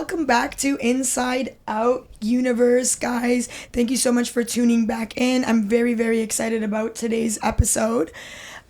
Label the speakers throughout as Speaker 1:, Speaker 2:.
Speaker 1: welcome back to Inside Out Universe, guys. Thank you so much for tuning back in. I'm very, very excited about today's episode.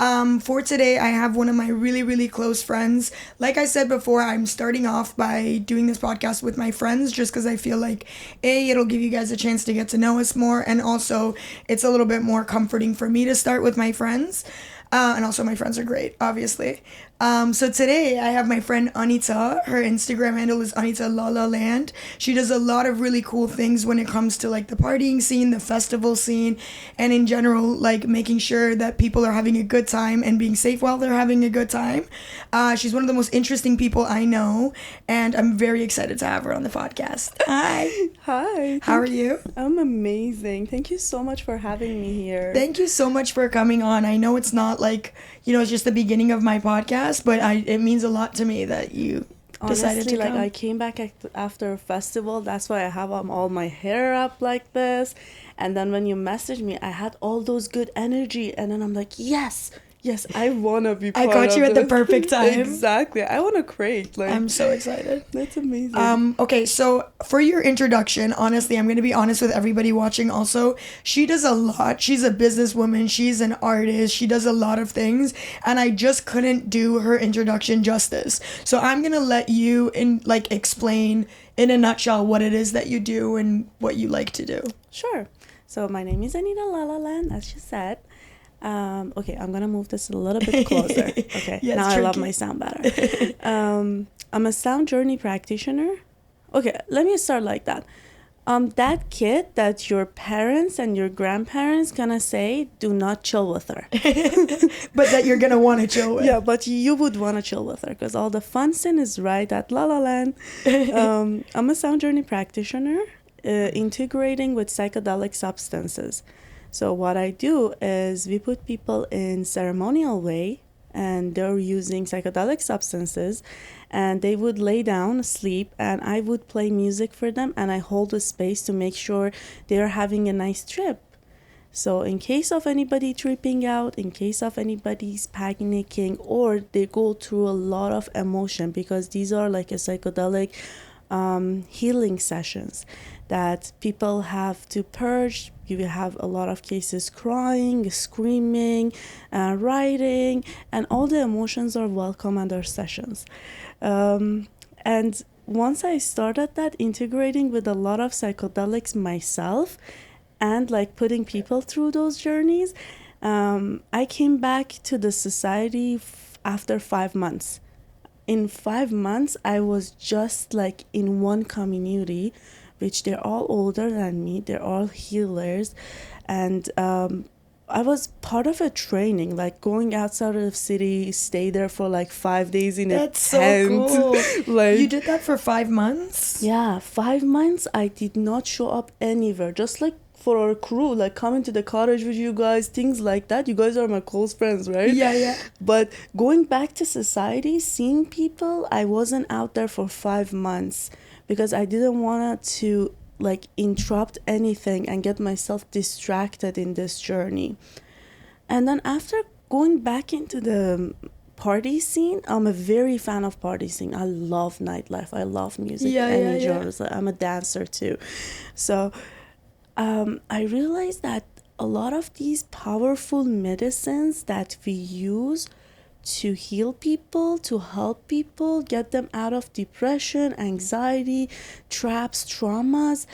Speaker 1: For today, I have one of my really, really close friends. Like I said before, I'm starting off by doing this podcast with my friends just because I feel like, A, it'll give you guys a chance to get to know us more, and also it's a little bit more comforting for me to start with my friends. And also my friends are great, obviously. So today I have my friend Anita. Her Instagram handle is Anita Lalaland. She does a lot of really cool things when it comes to like the partying scene, the festival scene, and in general, like making sure that people are having a good time and being safe while they're having a good time. She's one of the most interesting people I know, and I'm very excited to have her on the podcast. Hi.
Speaker 2: Hi.
Speaker 1: How are you?
Speaker 2: I'm amazing. Thank you so much for having me here.
Speaker 1: Thank you so much for coming on. I know it's not like, it's just the beginning of my podcast, but it means a lot to me that you decided to come.
Speaker 2: I came back after a festival. That's why I have all my hair up like this. And then when you messaged me, I had all those good energy. And then I'm like, yes, I want to be part of it.
Speaker 1: I caught you at the perfect time.
Speaker 2: Exactly. I want to create.
Speaker 1: I'm so excited.
Speaker 2: That's amazing.
Speaker 1: Okay, so for your introduction, honestly, I'm going to be honest with everybody watching also. She does a lot. She's a businesswoman. She's an artist. She does a lot of things. And I just couldn't do her introduction justice. So I'm going to let you explain in a nutshell what it is that you do and what you like to do.
Speaker 2: Sure. So my name is Anita Lalaland, as you said. Okay, I'm gonna move this a little bit closer. Okay,
Speaker 1: yeah,
Speaker 2: now I love my sound better. I'm a sound journey practitioner. Okay, let me start like that. That kid that your parents and your grandparents gonna say, do not chill with her.
Speaker 1: But that you're gonna want to chill with.
Speaker 2: Yeah, but you would want to chill with her because all the fun scene is right at Lalaland. I'm a sound journey practitioner, integrating with psychedelic substances. So what I do is we put people in ceremonial way and they're using psychedelic substances and they would lay down, sleep, and I would play music for them and I hold the space to make sure they're having a nice trip. So in case of anybody tripping out, in case of anybody's panicking, or they go through a lot of emotion because these are like a psychedelic healing sessions that people have to purge. You have a lot of cases crying, screaming, writing, and all the emotions are welcome at our sessions. And once I started that, integrating with a lot of psychedelics myself and like putting people through those journeys, I came back to the society after 5 months. In 5 months, I was just like in one community, which they're all older than me. They're all healers. And I was part of a training, like going outside of the city, stay there for like 5 days in a tent.
Speaker 1: That's so cool. Like, you did that for 5 months?
Speaker 2: Yeah, 5 months. I did not show up anywhere. Just like for our crew, like coming to the cottage with you guys, things like that. You guys are my close friends, right?
Speaker 1: Yeah.
Speaker 2: But going back to society, seeing people, I wasn't out there for 5 months because I didn't want to like interrupt anything and get myself distracted in this journey. And then after going back into the party scene, I'm a very fan of party scene. I love nightlife. I love music, genres. I'm a dancer too. So I realized that a lot of these powerful medicines that we use to heal people, to help people, get them out of depression, anxiety, traps, traumas.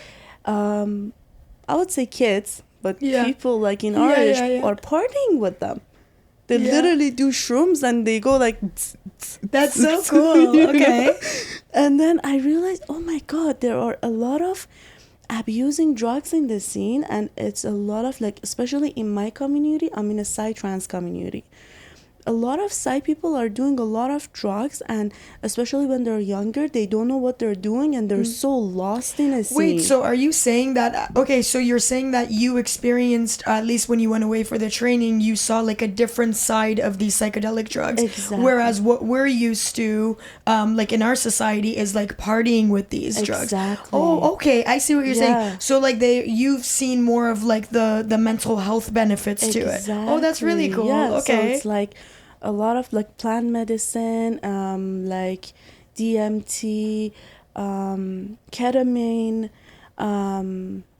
Speaker 2: I would say kids, but people like in our age are partying with them. They literally do shrooms and they go like...
Speaker 1: That's so cool. Okay.
Speaker 2: Know? And then I realized, oh my God, there are a lot of abusing drugs in the scene, and it's a lot of like, especially in my community, I'm in a psy-trance community. A lot of psy people are doing a lot of drugs, and especially when they're younger, they don't know what they're doing and they're so lost in a scene.
Speaker 1: Wait, so are you saying that, okay, so you're saying that you experienced, at least when you went away for the training, you saw like a different side of these psychedelic drugs.
Speaker 2: Exactly.
Speaker 1: Whereas what we're used to, like in our society, is like partying with these drugs.
Speaker 2: Exactly.
Speaker 1: Oh, okay, I see what you're saying. So like you've seen more of like the mental health benefits to it. Oh, that's really cool.
Speaker 2: Yeah,
Speaker 1: okay.
Speaker 2: So it's like a lot of like plant medicine, like DMT, ketamine,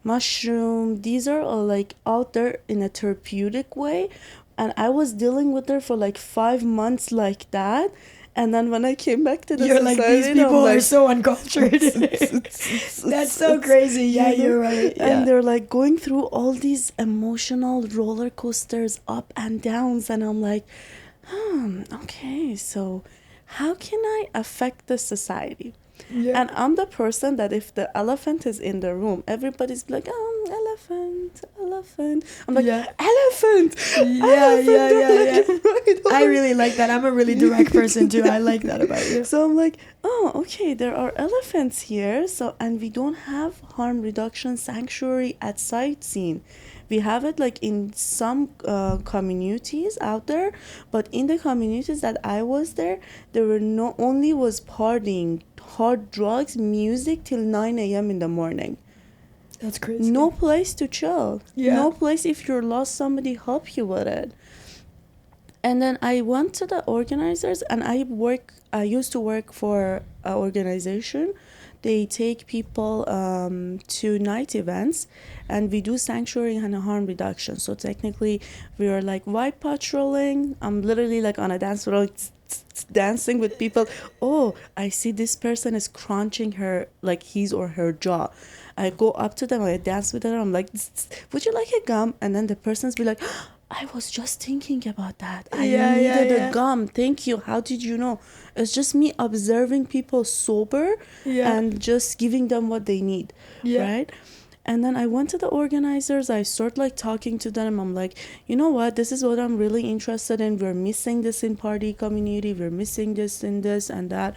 Speaker 2: mushroom. These are all like out there in a therapeutic way. And I was dealing with her for like 5 months like that. And then when I came back to the
Speaker 1: You're
Speaker 2: society,
Speaker 1: like, these people
Speaker 2: I'm
Speaker 1: are
Speaker 2: like,
Speaker 1: so uncultured. That's so crazy. Yeah,
Speaker 2: you know?
Speaker 1: you're right. Yeah.
Speaker 2: And they're like going through all these emotional roller coasters, up and downs. And I'm like, okay, so how can I affect the society?
Speaker 1: Yeah.
Speaker 2: And I'm the person that if the elephant is in the room, everybody's like, elephant, elephant. I'm like,
Speaker 1: Yeah.
Speaker 2: elephant,
Speaker 1: Yeah,
Speaker 2: elephant.
Speaker 1: yeah,
Speaker 2: They're
Speaker 1: yeah,
Speaker 2: like,
Speaker 1: yeah.
Speaker 2: right
Speaker 1: I
Speaker 2: over.
Speaker 1: really like that. I'm a really direct person too. I like that about you.
Speaker 2: So I'm like, oh, okay, there are elephants here. So, and we don't have harm reduction sanctuary at sightseeing. We have it like in some communities out there, but in the communities that I was there were no only was partying, hard drugs, music till 9 a.m. in the morning.
Speaker 1: That's crazy.
Speaker 2: No place to chill.
Speaker 1: Yeah.
Speaker 2: No place if you're lost, somebody help you with it. And then I went to the organizers, and I used to work for an organization. They take people to night events, and we do sanctuary and harm reduction. So technically, we are like white patrolling. I'm literally like on a dance floor, dancing with people. Oh, I see this person is crunching her, like his or her jaw. I go up to them, I dance with them. I'm like, would you like a gum? And then the person's be like, I was just thinking about that. I needed a gum. Thank you. How did you know? It's just me observing people sober and just giving them what they need. Right? And then I went to the organizers. I start like talking to them. I'm like, you know what? This is what I'm really interested in. We're missing this in party community. We're missing this in this and that.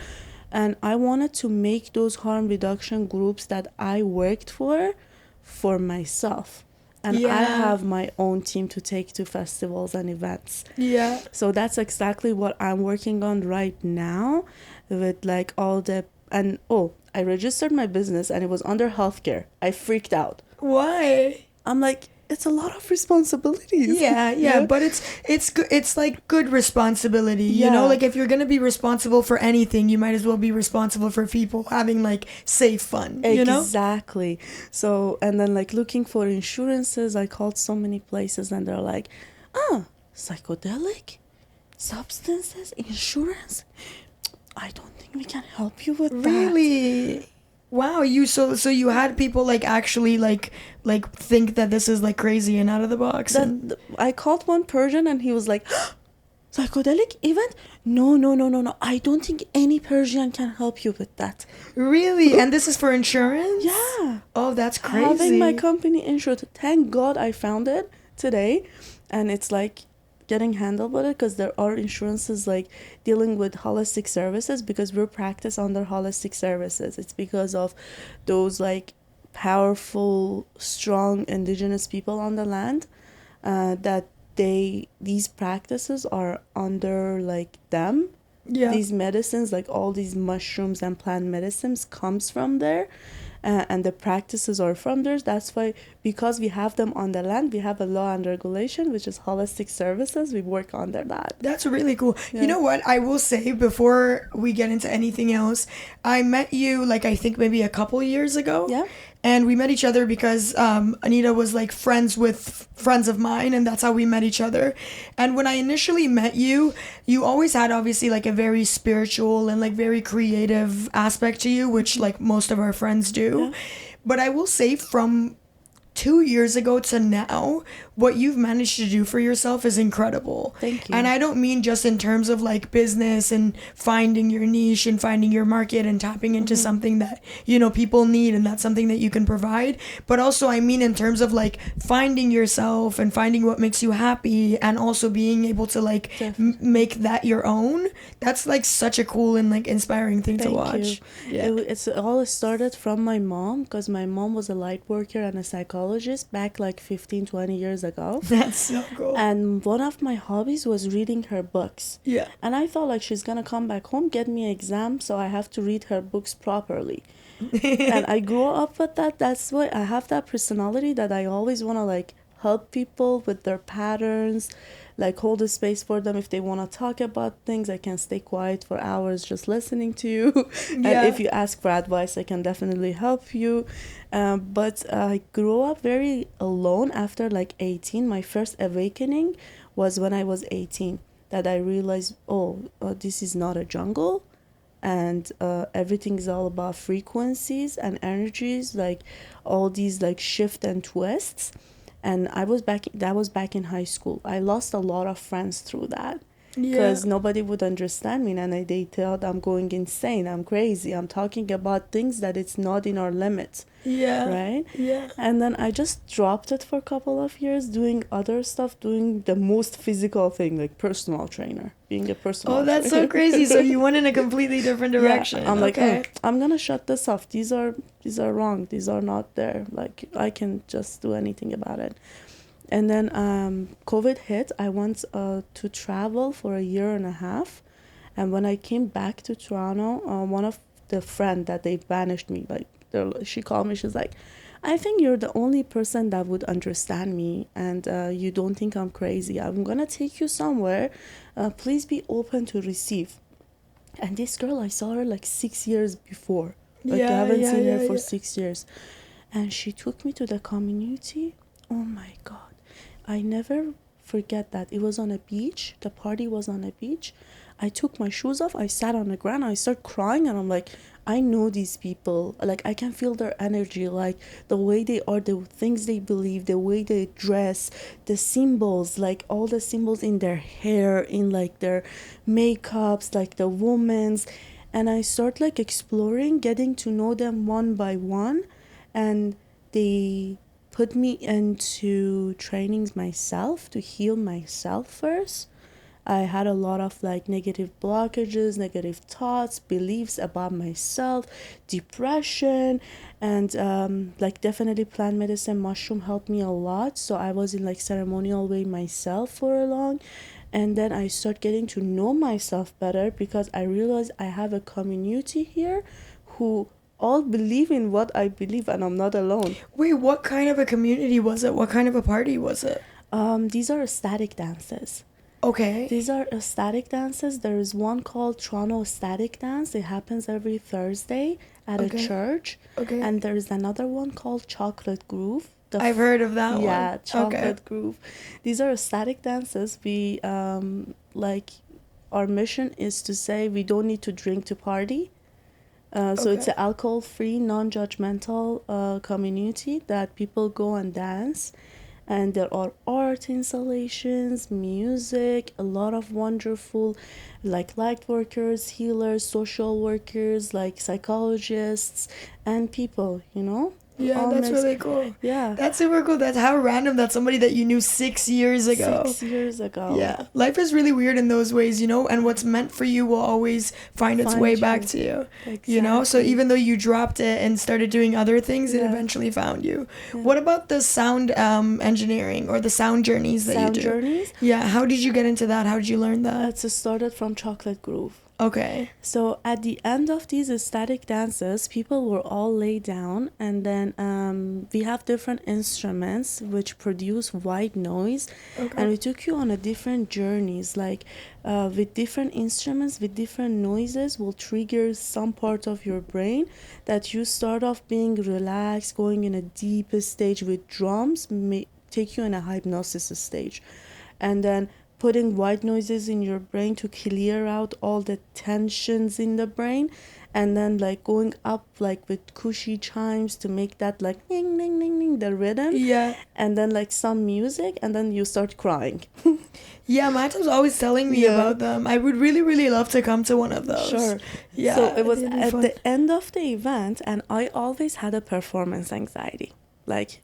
Speaker 2: And I wanted to make those harm reduction groups that I worked for myself. And I have my own team to take to festivals and events.
Speaker 1: Yeah.
Speaker 2: So that's exactly what I'm working on right now with like all the, and I registered my business and it was under healthcare. I freaked out.
Speaker 1: Why?
Speaker 2: I'm like, it's a lot of responsibilities.
Speaker 1: Yeah, but it's like good responsibility, you know? Like if you're going to be responsible for anything, you might as well be responsible for people having like safe fun, you know?
Speaker 2: Exactly. So, and then like looking for insurances, I called so many places and they're like, psychedelic substances, insurance? I don't think we can help you with that.
Speaker 1: Really? Wow, so you had people like actually like think that this is like crazy and out of the box.
Speaker 2: I called one Persian and he was like, psychedelic event? No. I don't think any Persian can help you with that.
Speaker 1: Really? And this is for insurance?
Speaker 2: Yeah.
Speaker 1: Oh, that's crazy.
Speaker 2: Having my company insured. Thank God I found it today. And it's like getting handled with it because there are insurances like dealing with holistic services because we're practiced under holistic services. It's because of those like powerful, strong indigenous people on the land that these practices are under like them.
Speaker 1: Yeah.
Speaker 2: These medicines, like all these mushrooms and plant medicines comes from there. And the practices are from there. That's why, because we have them on the land, we have a law and regulation, which is holistic services. We work under that.
Speaker 1: That's really cool. Yeah. You know what? I will say before we get into anything else, I met you like I think maybe a couple years ago.
Speaker 2: Yeah.
Speaker 1: And we met each other because Anita was like friends with friends of mine, and that's how we met each other. And when I initially met you, you always had obviously like a very spiritual and like very creative aspect to you, which like most of our friends do. Yeah. But I will say from 2 years ago to now, what you've managed to do for yourself is incredible.
Speaker 2: Thank you.
Speaker 1: And I don't mean just in terms of like business and finding your niche and finding your market and tapping into something that, you know, people need and that's something that you can provide. But also I mean in terms of like finding yourself and finding what makes you happy and also being able to like make that your own. That's like such a cool and like inspiring thing to watch.
Speaker 2: Yeah. It's all started from my mom because my mom was a light worker and a psychologist back like 15-20 years ago.
Speaker 1: That's so cool.
Speaker 2: And one of my hobbies was reading her books.
Speaker 1: Yeah.
Speaker 2: And I thought like she's gonna come back home, get me an exam, so I have to read her books properly. And I grew up with that. That's why I have that personality that I always want to like help people with their patterns, like hold a space for them. If they want to talk about things, I can stay quiet for hours just listening to you. And if you ask for advice, I can definitely help you. But I grew up very alone after like 18. My first awakening was when I was 18, that I realized, this is not a jungle, and everything's all about frequencies and energies, like all these like shift and twists. And that was back in high school. I lost a lot of friends through that, because nobody would understand me, and they thought I'm going insane, I'm crazy, I'm talking about things that it's not in our limits. Right? And then I just dropped it for a couple of years, doing other stuff, doing the most physical thing, like personal trainer, being a personal trainer.
Speaker 1: That's so crazy. So you went in a completely different direction.
Speaker 2: I'm like, I'm gonna shut this off. These are wrong. These are not there. Like, I can just do anything about it. And then COVID hit. I went to travel for a year and a half. And when I came back to Toronto, one of the friend that they banished me, like, she called me, she's like, I think you're the only person that would understand me, and you don't think I'm crazy. I'm gonna take you somewhere. Please be open to receive. And this girl, I saw her like 6 years before. Like, I haven't seen her for 6 years. And she took me to the community. Oh my God. I never forget that. It was on a beach. The party was on a beach. I took my shoes off. I sat on the ground. I started crying, and I'm like, I know these people. Like, I can feel their energy, like the way they are, the things they believe, the way they dress, the symbols, like all the symbols in their hair, in like their makeups, like the women's. And I start like exploring, getting to know them one by one. And they put me into trainings myself to heal myself first. I had a lot of like negative blockages, negative thoughts, beliefs about myself, depression, and like definitely plant medicine, mushroom helped me a lot. So I was in like ceremonial way myself for a long, and then I start getting to know myself better, because I realized I have a community here who all believe in what I believe, and I'm not alone.
Speaker 1: Wait, what kind of a community was it? What kind of a party was it?
Speaker 2: These are ecstatic dances.
Speaker 1: Okay.
Speaker 2: These are ecstatic dances. There is one called Toronto Ecstatic Dance. It happens every Thursday at a church.
Speaker 1: Okay.
Speaker 2: And there is another one called Chocolate Groove.
Speaker 1: I've heard of that one.
Speaker 2: Yeah, Chocolate Groove. These are ecstatic dances. We, like, our mission is to say we don't need to drink to party. So it's an alcohol-free, non-judgmental community that people go and dance. And there are art installations, music, a lot of wonderful, like, light workers, healers, social workers, like psychologists, and people, you know?
Speaker 1: Yeah, that's really cool.
Speaker 2: Yeah.
Speaker 1: That's super cool. That's how random that somebody that you knew 6 years ago.
Speaker 2: 6 years ago.
Speaker 1: Yeah. Life is really weird in those ways, you know, and what's meant for you will always find its way back to you.
Speaker 2: Exactly.
Speaker 1: You know, so even though you dropped it and started doing other things, it eventually found you. Yeah. What about the sound engineering or the sound journeys that you do?
Speaker 2: Sound journeys?
Speaker 1: Yeah. How did you get into that? How did you learn that?
Speaker 2: It started from Chocolate Groove.
Speaker 1: Okay.
Speaker 2: So at the end of these ecstatic dances, people were all laid down, and then we have different instruments which produce white noise, and we took you on a different journeys, like with different instruments, with different noises will trigger some part of your brain that you start off being relaxed, going in a deeper stage. With drums may take you in a hypnosis stage, and then putting white noises in your brain to clear out all the tensions in the brain, and then like going up like with cushy chimes to make that like ding ding ding ding, the rhythm.
Speaker 1: Yeah.
Speaker 2: And then like some music, and then you start crying.
Speaker 1: Yeah, Mata's always telling me about them. I would really, really love to come to one of those.
Speaker 2: Sure.
Speaker 1: Yeah.
Speaker 2: So it was at the end of the event, and I always had a performance anxiety, like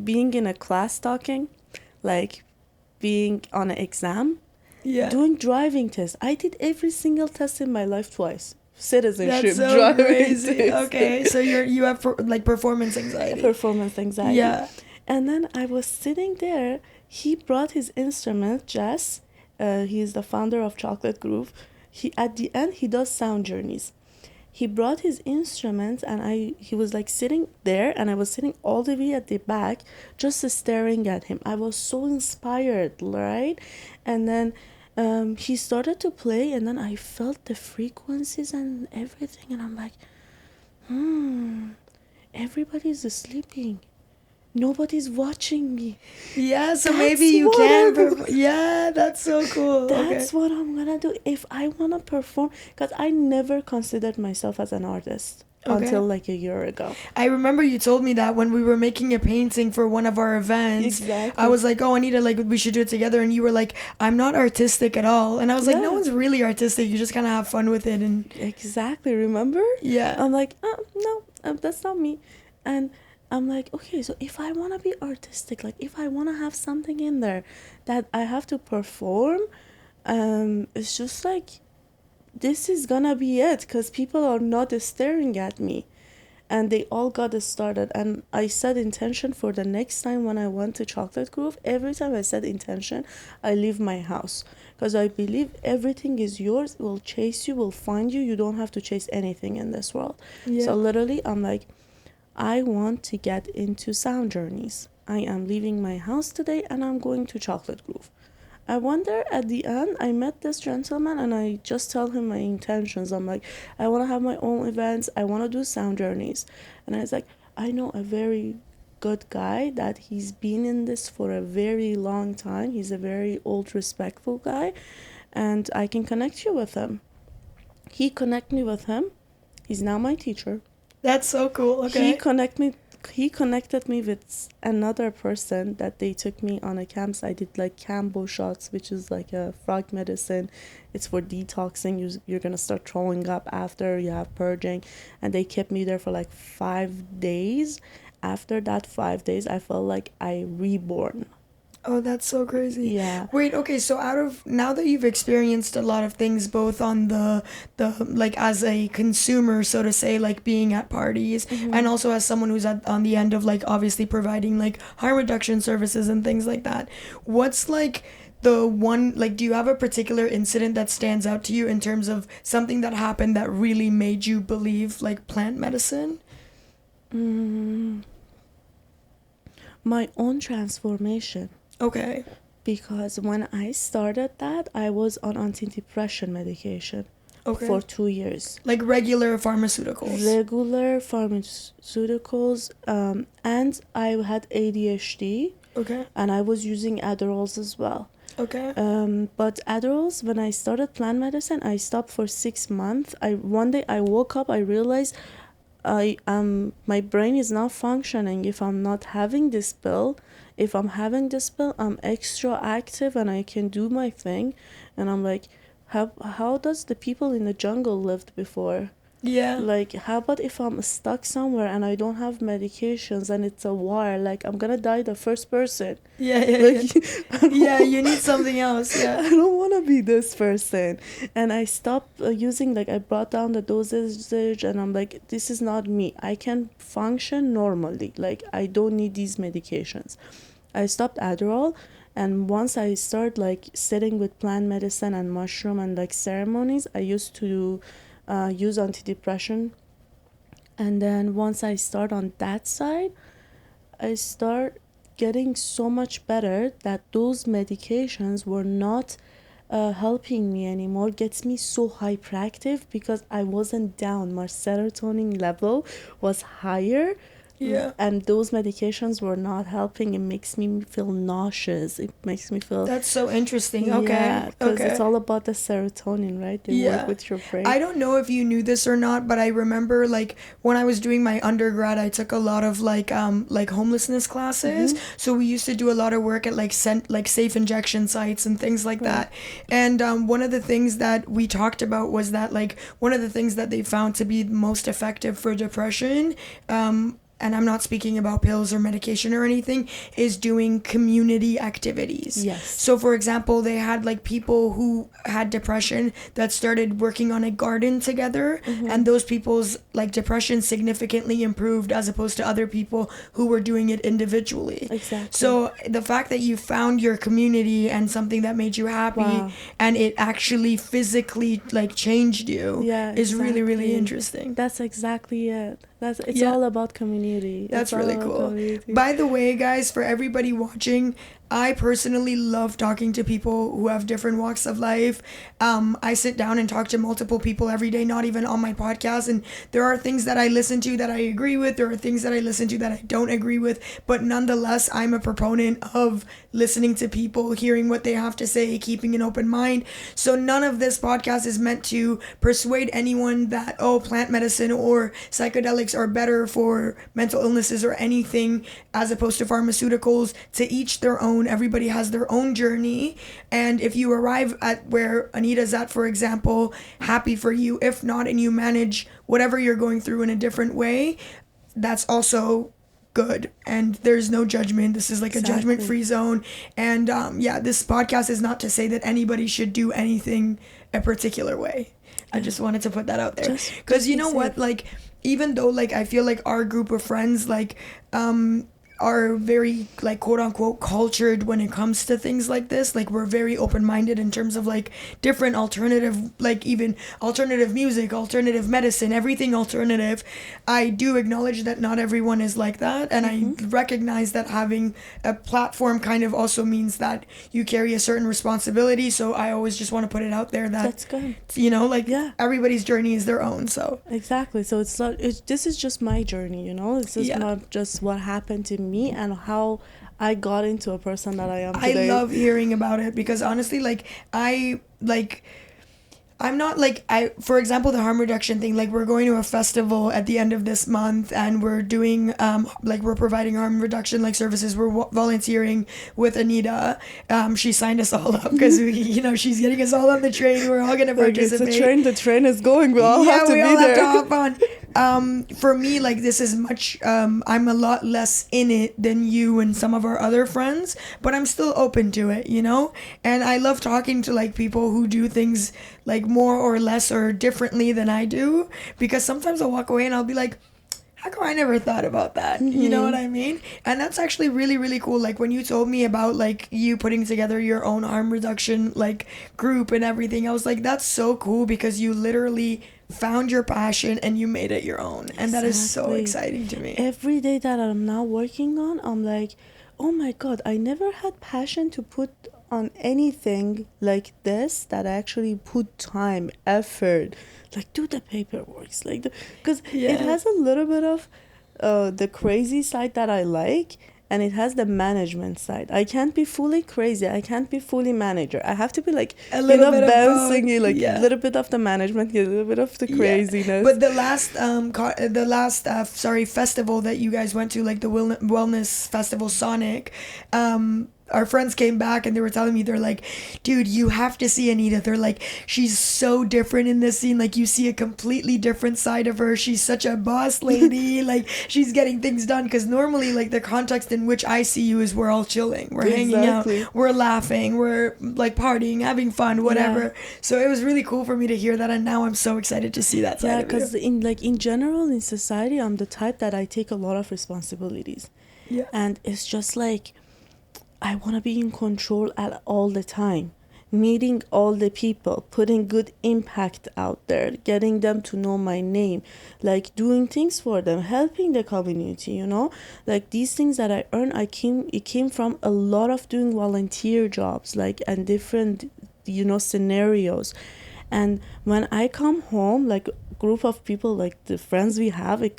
Speaker 2: being in a class talking, like being on an exam, doing driving tests. I did every single test in my life twice. Citizenship,
Speaker 1: that's so
Speaker 2: driving
Speaker 1: crazy.
Speaker 2: test.
Speaker 1: Okay, so you have like performance anxiety.
Speaker 2: Performance anxiety.
Speaker 1: Yeah.
Speaker 2: And then I was sitting there. He brought his instrument, Jess. He is the founder of Chocolate Groove. At the end, he does sound journeys. he brought his instruments, and he was like sitting there, and I was sitting all the way at the back just staring at him. I was so inspired, right? And then he started to play, and then I felt the frequencies and everything, and I'm like, everybody's sleeping, nobody's watching me.
Speaker 1: Yeah, so
Speaker 2: That's
Speaker 1: maybe you
Speaker 2: what
Speaker 1: can yeah, that's so cool.
Speaker 2: That's what I'm gonna do if I wanna perform, because I never considered myself as an artist until like a year ago.
Speaker 1: I remember you told me that when we were making a painting for one of our events.
Speaker 2: Exactly.
Speaker 1: I was like, oh, Anita, like we should do it together, and you were like, I'm not artistic at all. And I was like, no one's really artistic, you just kind of have fun with it. And
Speaker 2: exactly, remember?
Speaker 1: Yeah.
Speaker 2: I'm like, no, that's not me. And I'm like, okay, so if I want to be artistic, like if I want to have something in there that I have to perform, it's just like, this is gonna be it, because people are not staring at me. And they all got started, and I set intention for the next time when I went to Chocolate Grove. Every time I set intention, I leave my house, because I believe everything is yours. It will chase you, will find you. You don't have to chase anything in this world. So literally, I'm like, I want to get into sound journeys. I am leaving my house today, and I'm going to Chocolate Grove. I wonder, at the end, I met this gentleman, and I just tell him my intentions. I'm like, I want to have my own events. I want to do sound journeys. And I was like, I know a very good guy that he's been in this for a very long time. He's a very old, respectful guy, and I can connect you with him. He connect me with him. He's now my teacher.
Speaker 1: That's so cool. Okay.
Speaker 2: He connected me with another person that they took me on a camp. I did like Cambo shots, which is like a frog medicine. It's for detoxing. You're gonna start throwing up after you have purging, and they kept me there for like 5 days. After that 5 days, I felt like I reborn.
Speaker 1: Oh, that's so crazy.
Speaker 2: Yeah.
Speaker 1: Wait, okay, so now that you've experienced a lot of things, both on the like as a consumer, so to say, like being at parties, and also as someone who's on the end of like obviously providing like harm reduction services and things like that, what's like the one, like, do you have a particular incident that stands out to you in terms of something that happened that really made you believe like plant medicine?
Speaker 2: My own transformation.
Speaker 1: Okay.
Speaker 2: Because when I started that, I was on antidepressant medication for 2 years.
Speaker 1: Like regular pharmaceuticals?
Speaker 2: Regular pharmaceuticals, and I had ADHD.
Speaker 1: Okay.
Speaker 2: And I was using Adderalls as well.
Speaker 1: Okay.
Speaker 2: But Adderalls, when I started plant medicine, I stopped for 6 months. One day I woke up, I realized my brain is not functioning if I'm not having this pill. If I'm having this pill, I'm extra active and I can do my thing. And I'm like, how does the people in the jungle lived before?
Speaker 1: Yeah.
Speaker 2: Like, how about if I'm stuck somewhere and I don't have medications and it's a war? Like, I'm gonna die the first person.
Speaker 1: Yeah. Yeah, you need something else. Yeah.
Speaker 2: I don't want to be this person. And I stopped using, like, I brought down the dosage, and I'm like, this is not me. I can function normally. Like, I don't need these medications. I stopped Adderall, and once I start like sitting with plant medicine and mushroom and like ceremonies, I used to use antidepressant. And then once I start on that side, I start getting so much better that those medications were not helping me anymore. Gets me so hyperactive because I wasn't down. My serotonin level was higher.
Speaker 1: Yeah.
Speaker 2: And those medications were not helping. It makes me feel nauseous. It makes me feel...
Speaker 1: That's so interesting. Okay.
Speaker 2: Yeah, because it's all about the serotonin, right? They work with your brain.
Speaker 1: I don't know if you knew this or not, but I remember like when I was doing my undergrad, I took a lot of like homelessness classes. So we used to do a lot of work at like safe injection sites and things like that. And one of the things that we talked about was that like one of the things that they found to be most effective for depression and I'm not speaking about pills or medication or anything, is doing community activities.
Speaker 2: Yes.
Speaker 1: So for example, they had like people who had depression that started working on a garden together, and those people's like depression significantly improved as opposed to other people who were doing it individually.
Speaker 2: Exactly.
Speaker 1: So the fact that you found your community and something that made you happy,
Speaker 2: Wow.
Speaker 1: and it actually physically like changed you,
Speaker 2: Yeah,
Speaker 1: is really, really
Speaker 2: exactly.
Speaker 1: interesting.
Speaker 2: That's exactly it. It's
Speaker 1: Yeah.
Speaker 2: all about community.
Speaker 1: That's
Speaker 2: It's all
Speaker 1: really
Speaker 2: about
Speaker 1: cool.
Speaker 2: community.
Speaker 1: By the way, guys, for everybody watching, I personally love talking to people who have different walks of life. I sit down and talk to multiple people every day, not even on my podcast. And there are things that I listen to that I agree with. There are things that I listen to that I don't agree with. But nonetheless, I'm a proponent of listening to people, hearing what they have to say, keeping an open mind. So none of this podcast is meant to persuade anyone that, oh, plant medicine or psychedelics are better for mental illnesses or anything as opposed to pharmaceuticals. To each their own. Everybody has their own journey, and if you arrive at where Anita's at, for example, happy for you. If not, and you manage whatever you're going through in a different way, that's also good, and there's no judgment. This is like a judgment-free zone. And yeah, this podcast is not to say that anybody should do anything a particular way. I just wanted to put that out there, because you know what, like, even though like I feel like our group of friends like are very like quote unquote cultured when it comes to things like this, like we're very open-minded in terms of like different alternative, like even alternative music, alternative medicine, everything alternative. I do acknowledge that not everyone is like that, and I recognize that having a platform kind of also means that you carry a certain responsibility. So I always just want to put it out there that
Speaker 2: that's good.
Speaker 1: You know, like,
Speaker 2: yeah,
Speaker 1: everybody's journey is their own. So
Speaker 2: exactly. So it's not. This is just my journey. You know, this is not just what happened to me and how I got into a person that I am today.
Speaker 1: I love hearing about it, because honestly, like, I'm not like, for example, the harm reduction thing, like we're going to a festival at the end of this month, and we're doing like we're providing harm reduction like services. We're volunteering with Anita. She signed us all up because you know, she's getting us all on the train. We're all gonna participate.
Speaker 2: It's a train. The train is going. We all have to be
Speaker 1: all
Speaker 2: there.
Speaker 1: have to hop on. For me, like, this is much I'm a lot less in it than you and some of our other friends, but I'm still open to it, you know. And I love talking to like people who do things like more or less or differently than I do, because sometimes I'll walk away and I'll be like, how come I never thought about that? You know what I mean? And that's actually really, really cool. Like when you told me about like you putting together your own harm reduction like group and everything, I was like, that's so cool, because you literally found your passion and you made it your own. And that is so exciting to me.
Speaker 2: Every day that I'm now working on, I'm like, oh my God, I never had passion to put on anything like this, that I actually put time, effort, like do the paperwork, like because it has a little bit of the crazy side that I like, and it has the management side. I can't be fully crazy. I can't be fully manager. I have to be like
Speaker 1: a little bit
Speaker 2: bouncing,
Speaker 1: of
Speaker 2: like a little bit of the management, a little bit of the craziness.
Speaker 1: But the last festival that you guys went to, like the wellness festival, Sonic, our friends came back and they were telling me, they're like, dude, you have to see Anita. They're like, she's so different in this scene. Like, you see a completely different side of her. She's such a boss lady. Like, she's getting things done. Because normally, like, the context in which I see you is we're all chilling. We're hanging out. We're laughing. We're, like, partying, having fun, whatever. Yeah. So it was really cool for me to hear that. And now I'm so excited to see that side of you.
Speaker 2: Yeah, because in general, in society, I'm the type that I take a lot of responsibilities.
Speaker 1: Yeah.
Speaker 2: And it's just like, I want to be in control at all the time, meeting all the people, putting good impact out there, getting them to know my name, like doing things for them, helping the community, you know, like these things that I earn, it came from a lot of doing volunteer jobs, like, and different, you know, scenarios. And when I come home, like group of people, like the friends we have, I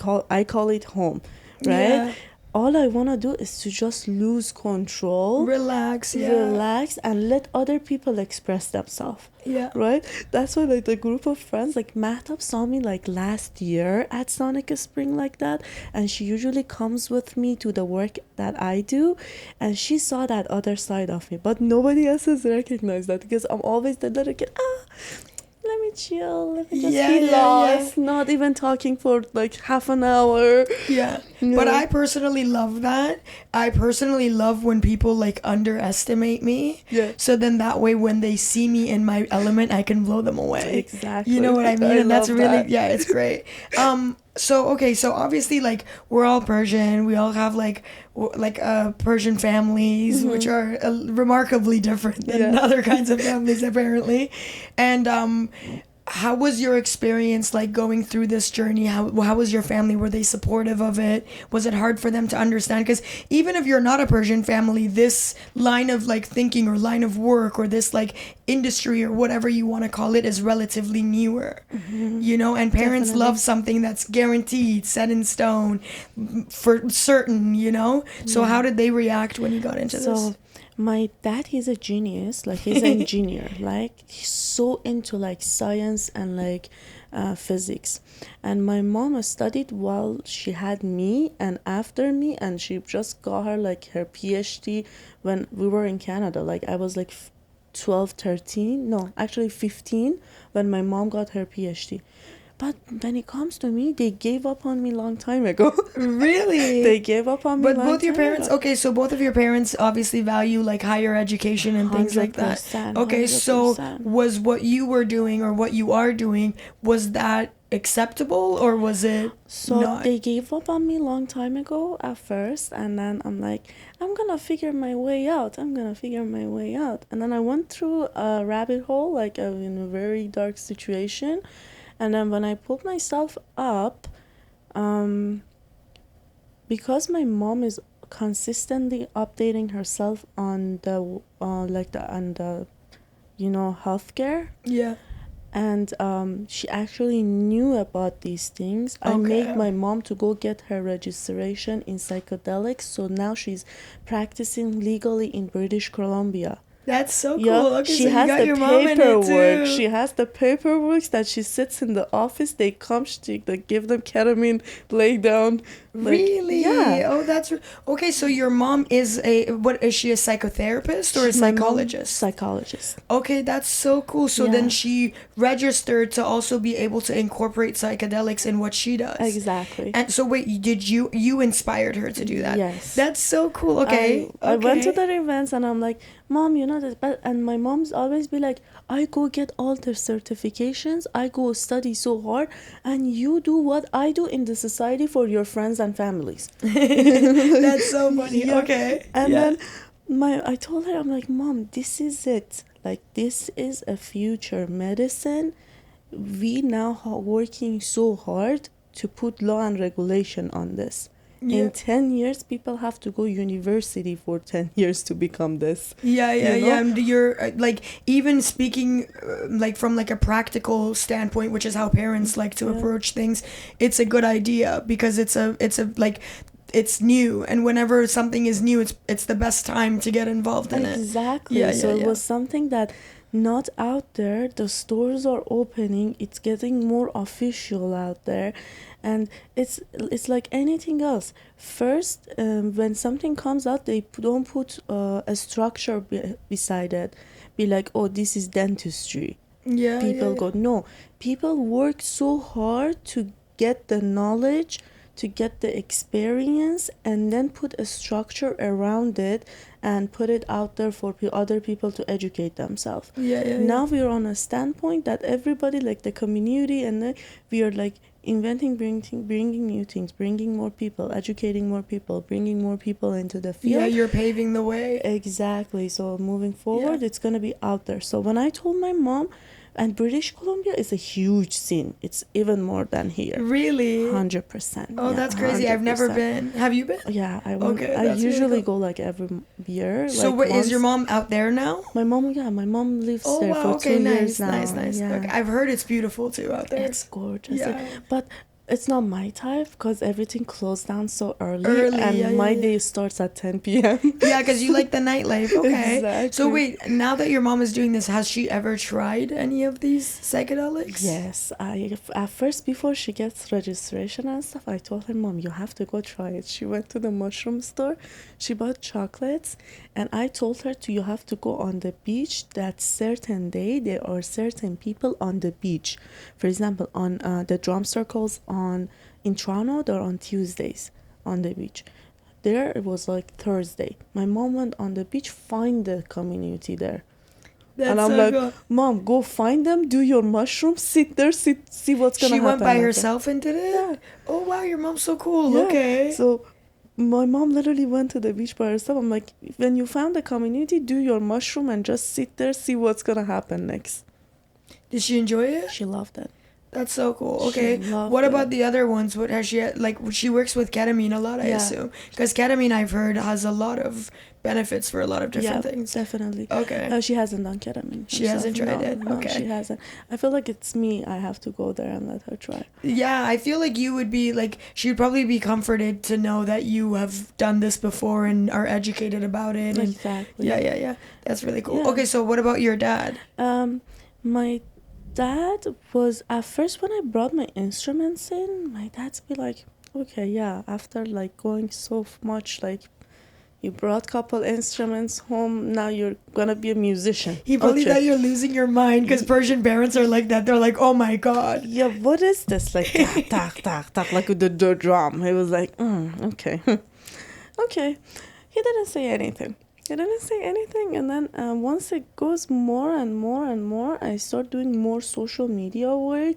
Speaker 2: call it home, right? Yeah. All I want to do is to just lose control,
Speaker 1: relax,
Speaker 2: and let other people express themselves.
Speaker 1: Yeah.
Speaker 2: Right? That's why, like, the group of friends, like, Mahtub saw me, like, last year at Sonic Spring like that, and she usually comes with me to the work that I do, and she saw that other side of me, but nobody else has recognized that, because I'm always the little kid, let me chill, let me just
Speaker 1: Yeah,
Speaker 2: be
Speaker 1: yeah,
Speaker 2: lost, not even talking for like half an hour.
Speaker 1: Yeah.
Speaker 2: You
Speaker 1: But
Speaker 2: know?
Speaker 1: I personally love that. I personally love when people like underestimate me.
Speaker 2: Yeah.
Speaker 1: So then that way when they see me in my element, I can blow them away.
Speaker 2: Exactly.
Speaker 1: You know what I mean?
Speaker 2: I
Speaker 1: And that's
Speaker 2: love
Speaker 1: really
Speaker 2: that.
Speaker 1: yeah, it's great. So okay, so obviously like we're all Persian. We all have like Persian families, which are remarkably different than
Speaker 2: Yeah.
Speaker 1: other kinds of families apparently. And how was your experience like going through this journey? How was your family? Were they supportive of it? Was it hard for them to understand? Because even if you're not a Persian family, this line of like thinking or line of work or this like industry or whatever you want to call it is relatively newer, you know, and parents
Speaker 2: Definitely.
Speaker 1: love something that's guaranteed, set in stone, for certain, you know. So how did they react when you got into
Speaker 2: So
Speaker 1: this?
Speaker 2: my dad, he's a genius, like he's an engineer, like he's so into like science and like physics. And my mom studied while she had me and after me, and she just got her like her PhD when we were in Canada. Like I was like 12, 13, no, actually 15 when my mom got her PhD. But when it comes to me, they gave up on me long time ago.
Speaker 1: Really?
Speaker 2: They gave up on me
Speaker 1: But
Speaker 2: long
Speaker 1: both your
Speaker 2: time
Speaker 1: parents,
Speaker 2: ago.
Speaker 1: okay, so both of your parents obviously value like higher education and things like that.
Speaker 2: 100%,
Speaker 1: Okay, so
Speaker 2: 100%.
Speaker 1: was what you were doing or what you are doing, was that acceptable or was it
Speaker 2: So
Speaker 1: not?
Speaker 2: they gave up on me long time ago at first, and then I'm like, I'm gonna figure my way out. I'm gonna figure my way out. And then I went through a rabbit hole, like in a very dark situation. And then when I pulled myself up, because my mom is consistently updating herself on the healthcare,
Speaker 1: Yeah.
Speaker 2: and she actually knew about these things. I
Speaker 1: Okay.
Speaker 2: made my mom to go get her registration in psychedelics, so now she's practicing legally in British Columbia.
Speaker 1: That's so cool.
Speaker 2: Yeah,
Speaker 1: Okay,
Speaker 2: she
Speaker 1: so you
Speaker 2: has
Speaker 1: got
Speaker 2: the
Speaker 1: your mom in it
Speaker 2: paperwork.
Speaker 1: too.
Speaker 2: She has the paperwork that she sits in the office. They come, they give them ketamine, lay down. Like,
Speaker 1: Really?
Speaker 2: yeah.
Speaker 1: Oh, okay. So your mom is what is she, a psychotherapist or a
Speaker 2: My mom,
Speaker 1: psychologist?
Speaker 2: psychologist.
Speaker 1: Okay, that's so cool. So
Speaker 2: Yeah.
Speaker 1: then she registered to also be able to incorporate psychedelics in what she does.
Speaker 2: Exactly.
Speaker 1: And so wait, did you inspired her to do that?
Speaker 2: Yes.
Speaker 1: That's so cool. Okay.
Speaker 2: I went to
Speaker 1: Okay.
Speaker 2: the events and I'm like, Mom, you know that, but and my mom's always be like, I go get all the certifications, I go study so hard, and you do what I do in the society for your friends and families.
Speaker 1: That's so funny.
Speaker 2: Yeah.
Speaker 1: Okay.
Speaker 2: And
Speaker 1: Yeah.
Speaker 2: then I told her, I'm like, Mom, this is it. Like, this is a future medicine. We now are working so hard to put law and regulation on this.
Speaker 1: Yeah.
Speaker 2: In 10 years, people have to go university for 10 years to become this.
Speaker 1: Yeah,
Speaker 2: you know?
Speaker 1: yeah. And you're like even speaking like from like a practical standpoint, which is how parents like to
Speaker 2: Yeah.
Speaker 1: approach things. It's a good idea because it's a like it's new, and whenever something is new, it's the best time to get involved in it.
Speaker 2: Exactly.
Speaker 1: Yeah,
Speaker 2: So
Speaker 1: yeah,
Speaker 2: it
Speaker 1: yeah.
Speaker 2: was something that not out there. The stores are opening. It's getting more official out there, and it's like anything else. First, when something comes out, they don't put a structure beside it. Be like, oh, this is dentistry.
Speaker 1: Yeah,
Speaker 2: People
Speaker 1: yeah.
Speaker 2: go, no. People work so hard to get the knowledge, to get the experience, and then put a structure around it and put it out there for other people to educate themselves.
Speaker 1: Yeah, yeah,
Speaker 2: Now we're on a standpoint that everybody, like the community, and we are like inventing, bringing new things, bringing more people, educating more people, bringing more people into the field.
Speaker 1: Yeah, you're paving the way.
Speaker 2: Exactly. So moving forward,
Speaker 1: Yeah.
Speaker 2: it's going to be out there. So when I told my mom, and British Columbia is a huge scene. It's even more than here.
Speaker 1: Really?
Speaker 2: 100%.
Speaker 1: Oh,
Speaker 2: yeah,
Speaker 1: that's crazy. I've never
Speaker 2: 100%.
Speaker 1: been. Have you been?
Speaker 2: Yeah, I went.
Speaker 1: Okay,
Speaker 2: I
Speaker 1: that's really
Speaker 2: usually
Speaker 1: cool.
Speaker 2: go like every year.
Speaker 1: So
Speaker 2: like
Speaker 1: wait, is your
Speaker 2: once.
Speaker 1: mom out there now?
Speaker 2: My mom lives
Speaker 1: Oh
Speaker 2: there
Speaker 1: wow,
Speaker 2: for
Speaker 1: okay,
Speaker 2: 2
Speaker 1: nice,
Speaker 2: years now.
Speaker 1: nice.
Speaker 2: Yeah.
Speaker 1: Okay, I've heard it's beautiful too out there.
Speaker 2: It's gorgeous.
Speaker 1: Yeah.
Speaker 2: But It's not my type because everything closed down so early,
Speaker 1: Early,
Speaker 2: and my day starts at 10 p.m.
Speaker 1: Yeah, because you like the nightlife. Okay.
Speaker 2: Exactly.
Speaker 1: So wait, now that your mom is doing this, has she ever tried any of these psychedelics?
Speaker 2: Yes, at first, before she gets registration and stuff, I told her, Mom, you have to go try it. She went to the mushroom store, she bought chocolates, and I told her you have to go on the beach that certain day. There are certain people on the beach. For example, on the drum circles in Toronto, they're on Tuesdays on the beach. There it was like Thursday. My mom went on the beach, find the community there.
Speaker 1: That's
Speaker 2: and I'm
Speaker 1: so
Speaker 2: like,
Speaker 1: cool.
Speaker 2: Mom, go find them, do your mushrooms, sit there, see what's gonna
Speaker 1: She
Speaker 2: happen.
Speaker 1: went by
Speaker 2: after."
Speaker 1: herself and did it?
Speaker 2: Yeah.
Speaker 1: Oh wow, your mom's so cool.
Speaker 2: Yeah.
Speaker 1: Okay.
Speaker 2: So my mom literally went to the beach by herself. I'm like, when you found the community, do your mushroom and just sit there, see what's gonna happen next.
Speaker 1: Did she enjoy it?
Speaker 2: She loved it.
Speaker 1: That's so cool. Okay.
Speaker 2: She loved
Speaker 1: What
Speaker 2: it.
Speaker 1: about the other ones? What has she like? She works with ketamine a lot, I
Speaker 2: Yeah.
Speaker 1: assume, because ketamine I've heard has a lot of benefits for a lot of different things.
Speaker 2: Definitely.
Speaker 1: Okay.
Speaker 2: She hasn't done ketamine.
Speaker 1: She hasn't tried it?
Speaker 2: No,
Speaker 1: Okay.
Speaker 2: she hasn't. I feel like it's me. I have to go there and let her try.
Speaker 1: Yeah, I feel like you would be like she'd probably be comforted to know that you have done this before and are educated about it. And
Speaker 2: Exactly.
Speaker 1: yeah. That's really cool.
Speaker 2: Yeah.
Speaker 1: Okay, so what about your dad?
Speaker 2: My dad was, at first when I brought my instruments in, my dad's be like, okay, yeah, after like going so much, like you brought couple instruments home, now you're gonna be a musician.
Speaker 1: He probably
Speaker 2: Okay.
Speaker 1: thought you're losing your mind because Persian parents are like that. They're like, oh my god.
Speaker 2: Yeah, what is this? Like, tak, tak, tak, tak, like with the drum. He was like, okay. Okay. He didn't say anything. And then once it goes more and more and more, I start doing more social media work.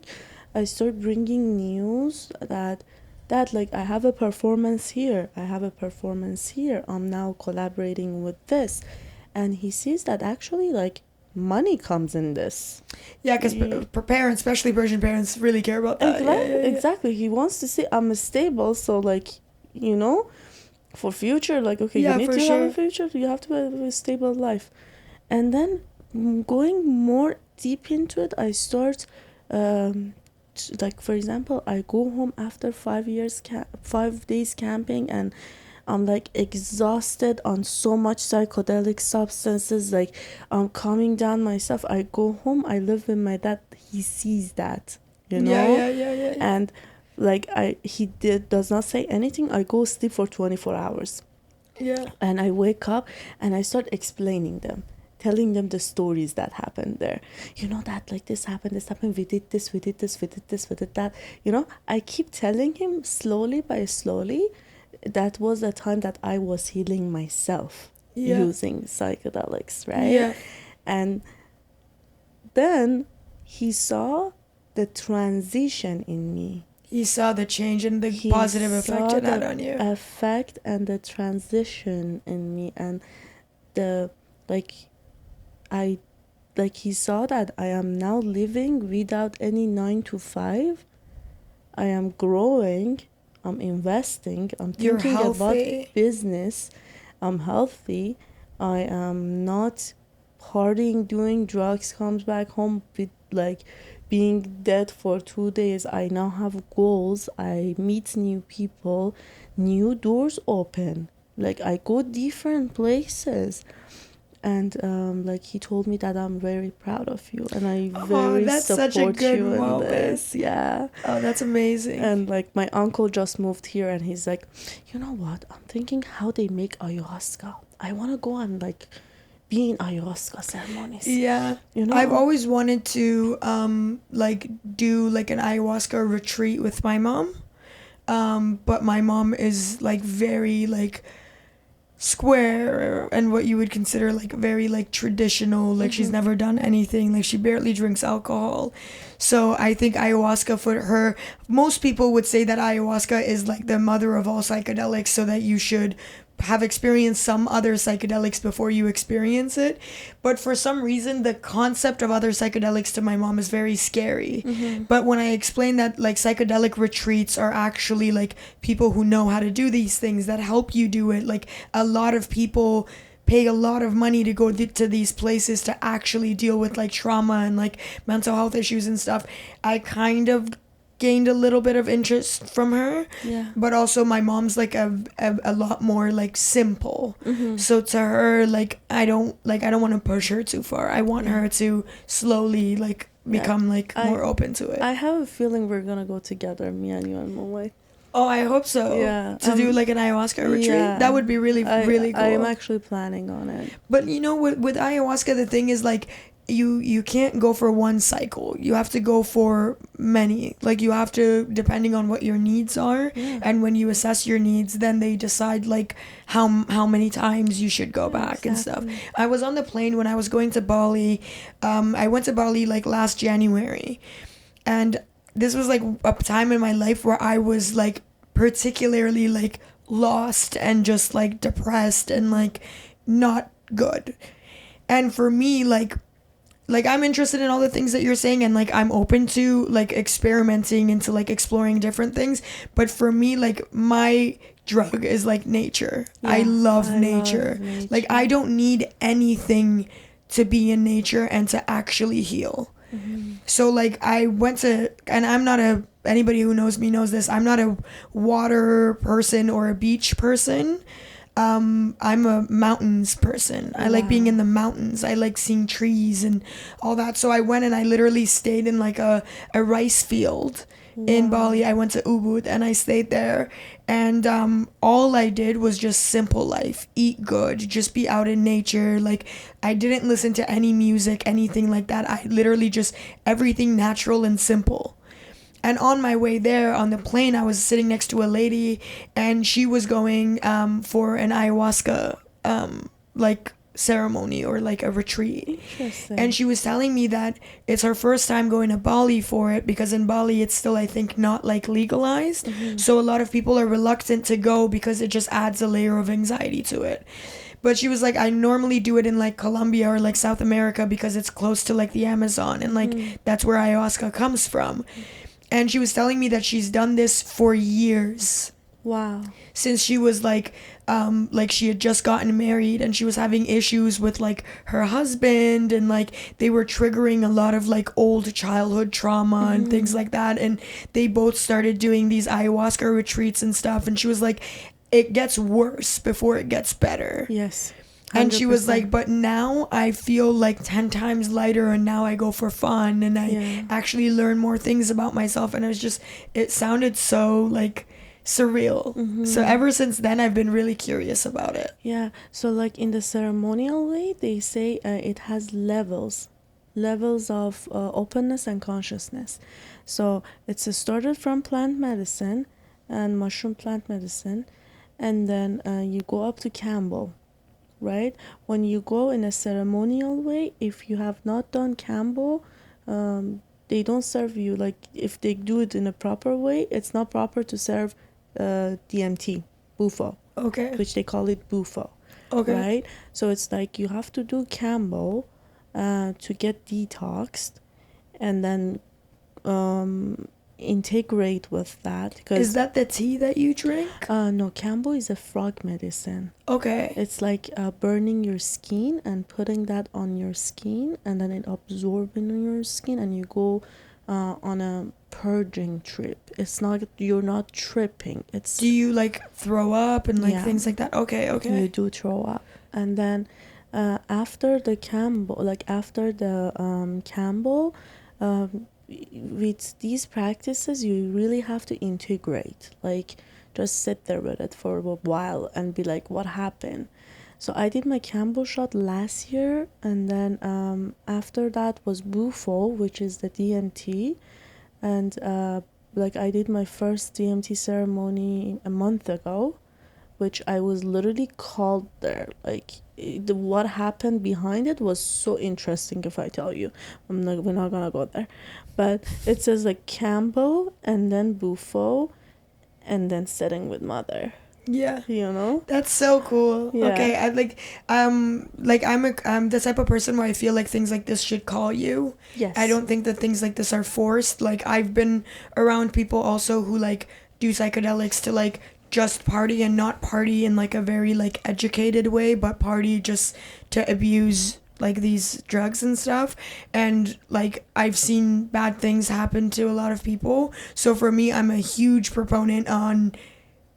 Speaker 2: I start bringing news that like I have a performance here. I'm now collaborating with this. And he sees that actually like money comes in this.
Speaker 1: Yeah, because parents, especially Persian parents, really care about that.
Speaker 2: Exactly. He wants to see I'm stable, so like, you know, for future, like, okay,
Speaker 1: Yeah,
Speaker 2: you need
Speaker 1: for
Speaker 2: to
Speaker 1: sure.
Speaker 2: have a future, you have to have a stable life. And then going more deep into it, I start like, for example, I go home after 5 days camping, and I'm like exhausted on so much psychedelic substances, like I'm calming down myself. I go home, I live with my dad, he sees that, you know.
Speaker 1: Yeah.
Speaker 2: And like he does not say anything. I go sleep for 24 hours.
Speaker 1: Yeah.
Speaker 2: And I wake up and I start explaining them, telling them the stories that happened there. You know that like this happened, we did this, we did that. You know, I keep telling him slowly by slowly. That was the time that I was healing myself using psychedelics, right?
Speaker 1: Yeah.
Speaker 2: And then he saw the transition in me.
Speaker 1: He saw the change and the positive effect it had on you.
Speaker 2: Effect and the transition in me, and the he saw that I am now living without any 9 to 5. I am growing, I'm investing, I'm thinking about business, I'm healthy, I am not partying, doing drugs, comes back home with like being dead for 2 days. I now have goals. I meet new people, new doors open. Like I go different places. And like he told me that I'm very proud of you, and I very
Speaker 1: that's
Speaker 2: support
Speaker 1: such a good
Speaker 2: you in
Speaker 1: moment.
Speaker 2: this. Yeah.
Speaker 1: Oh, that's amazing.
Speaker 2: And like my uncle just moved here, and he's like, you know what? I'm thinking how they make ayahuasca. I want to go and like be in ayahuasca ceremonies.
Speaker 1: Yeah.
Speaker 2: You know,
Speaker 1: I've always wanted to like do like an ayahuasca retreat with my mom. But my mom is like very like square and what you would consider like very like traditional, like she's never done anything, like she barely drinks alcohol. So I think ayahuasca for her, most people would say that ayahuasca is like the mother of all psychedelics, so that you should have experienced some other psychedelics before you experience it. But for some reason the concept of other psychedelics to my mom is very scary. But when I explain that like psychedelic retreats are actually like people who know how to do these things that help you do it, like a lot of people pay a lot of money to go to these places to actually deal with like trauma and like mental health issues and stuff, I kind of gained a little bit of interest from her.
Speaker 2: Yeah.
Speaker 1: But also my mom's like a lot more like simple.
Speaker 2: Mm-hmm.
Speaker 1: So to her, like I don't want to push her too far. I want her to slowly like become like more open to it.
Speaker 2: I have a feeling we're gonna go together, me and you and Mumbai.
Speaker 1: Oh, I hope so.
Speaker 2: Yeah.
Speaker 1: To do like an ayahuasca retreat.
Speaker 2: Yeah.
Speaker 1: That would be really cool.
Speaker 2: I am actually planning on it.
Speaker 1: But you know, with ayahuasca, the thing is like you can't go for one cycle. You have to go for many. Like you have to, depending on what your needs are, and when you assess your needs, then they decide like how many times you should go back and stuff. I was on the plane when I was going to Bali. I went to Bali like last January, and this was like a time in my life where I was like particularly like lost and just like depressed and like not good. And for me, like I'm interested in all the things that you're saying, and like I'm open to like experimenting into like exploring different things. But for me, like my drug is like nature. Yeah, I love nature. Like I don't need anything to be in nature and to actually heal. Mm-hmm. So like I went to, and I'm not anybody who knows me knows this, I'm not a water person or a beach person. I'm a mountains person. I like being in the mountains. I like seeing trees and all that. So I went and I literally stayed in like a rice field in Bali. I went to Ubud and I stayed there. And all I did was just simple life. Eat good. Just be out in nature. Like I didn't listen to any music, anything like that. I literally just everything natural and simple. And on my way there on the plane, I was sitting next to a lady, and she was going for an ayahuasca like ceremony or like a retreat. Interesting. And she was telling me that it's her first time going to Bali for it, because in Bali it's still, I think, not like legalized. Mm-hmm. So a lot of people are reluctant to go because it just adds a layer of anxiety to it. But she was like, I normally do it in like Colombia or like South America because it's close to like the Amazon, and like that's where ayahuasca comes from. And she was telling me that she's done this for years.
Speaker 2: Wow.
Speaker 1: Since she was like she had just gotten married, and she was having issues with like her husband, and like they were triggering a lot of like old childhood trauma and things like that. And they both started doing these ayahuasca retreats and stuff. And she was like, it gets worse before it gets better.
Speaker 2: Yes. 100%.
Speaker 1: And she was like, but now I feel like 10 times lighter, and now I go for fun, and I actually learn more things about myself. And it sounded so like surreal. Mm-hmm. So ever since then, I've been really curious about it.
Speaker 2: Yeah. So like in the ceremonial way, they say it has levels of openness and consciousness. So it's started from plant medicine and mushroom plant medicine, and then you go up to Campbell. Right? When you go in a ceremonial way, if you have not done Campbell, they don't serve you. Like if they do it in a proper way, it's not proper to serve DMT, Bufo.
Speaker 1: Okay.
Speaker 2: Which they call it Bufo.
Speaker 1: Okay.
Speaker 2: Right? So it's like you have to do Campbell to get detoxed, and then integrate with that.
Speaker 1: Is that the tea that you drink?
Speaker 2: No, Campbell is a frog medicine.
Speaker 1: Okay.
Speaker 2: It's like burning your skin and putting that on your skin, and then it absorbing in your skin, and you go on a purging trip. It's not, you're not tripping. It's.
Speaker 1: Do you like throw up and like things like that? Okay.
Speaker 2: You do throw up, and then after the Campbell, Campbell. With these practices, you really have to integrate, like just sit there with it for a while and be like, what happened? So I did my Campbell shot last year, and then after that was Bufo, which is the DMT, and like I did my first DMT ceremony a month ago, which I was literally called there. Like what happened behind it was so interesting. If I tell you, we're not gonna go there, but it says like Campbell and then Bufo, and then sitting with mother.
Speaker 1: Yeah,
Speaker 2: you know,
Speaker 1: that's so cool. Yeah. Okay, I'm the type of person where I feel like things like this should call you.
Speaker 2: Yes,
Speaker 1: I don't think that things like this are forced. Like I've been around people also who like do psychedelics to like just party, and not party in like a very like educated way, but party just to abuse like these drugs and stuff, and like I've seen bad things happen to a lot of people. So for me, I'm a huge proponent on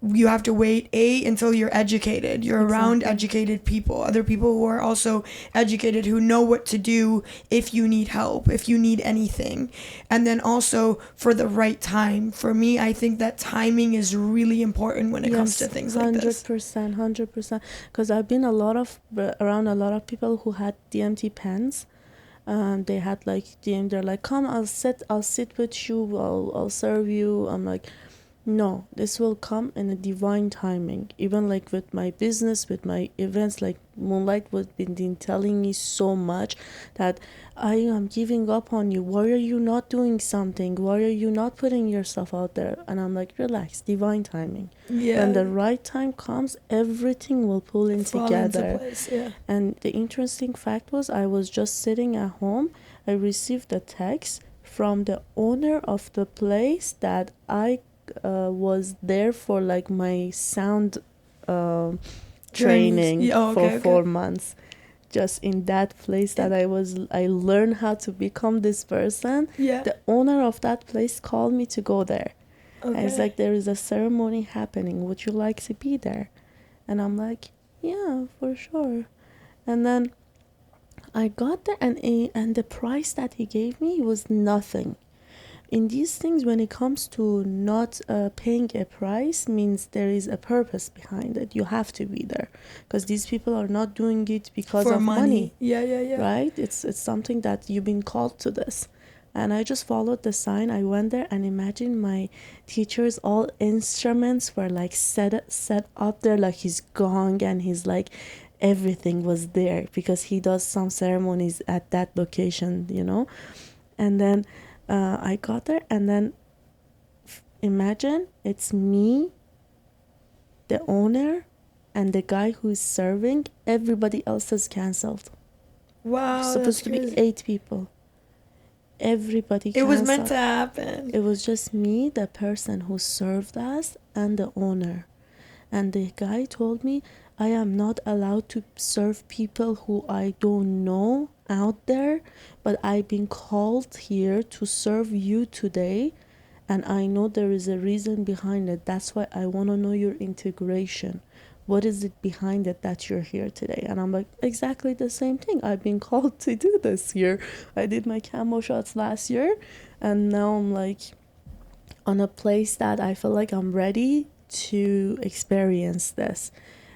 Speaker 1: you have to wait until you're educated, you're around educated people, other people who are also educated, who know what to do if you need help, if you need anything. And then also for the right time. For me, I think that timing is really important when it comes to things like this.
Speaker 2: 100%. Because I've been around a lot of people who had DMT pens. They had like they're like, come, I'll sit with you, I'll serve you. I'm like, no, this will come in a divine timing. Even like with my business, with my events, like Moonlight was been telling me so much that I am giving up on you. Why are you not doing something? Why are you not putting yourself out there? And I'm like, relax, divine timing.
Speaker 1: Yeah.
Speaker 2: When the right time comes, everything will pull in together.
Speaker 1: Into place, yeah.
Speaker 2: And the interesting fact was, I was just sitting at home. I received a text from the owner of the place that I was there for, like my sound training for 4 months. Just in that place that I learned how to become this person.
Speaker 1: Yeah.
Speaker 2: The owner of that place called me to go there.
Speaker 1: Okay.
Speaker 2: And it's like, there is a ceremony happening. Would you like to be there? And I'm like, yeah, for sure. And then I got there, and the price that he gave me was nothing. In these things, when it comes to not paying a price, means there is a purpose behind it. You have to be there, because these people are not doing it because of money.
Speaker 1: Yeah.
Speaker 2: Right? It's something that you've been called to this. And I just followed the sign. I went there, and imagine my teachers, all instruments were like set up there, like his gong and his like everything was there, because he does some ceremonies at that location, And then I got there, and then imagine it's me, the owner, and the guy who is serving. Everybody else is cancelled.
Speaker 1: Wow,
Speaker 2: it's supposed to be 8 people. Everybody
Speaker 1: canceled. It was meant to happen.
Speaker 2: It was just me, the person who served us, and the owner. And the guy told me, I am not allowed to serve people who I don't know out there, but I've been called here to serve you today, and I know there is a reason behind it. That's why I want to know your integration. What is it behind it that you're here today? And I'm like, exactly the same thing. I've been called to do this here. I did my camo shots last year, and now I'm like on a place that I feel like I'm ready to experience this.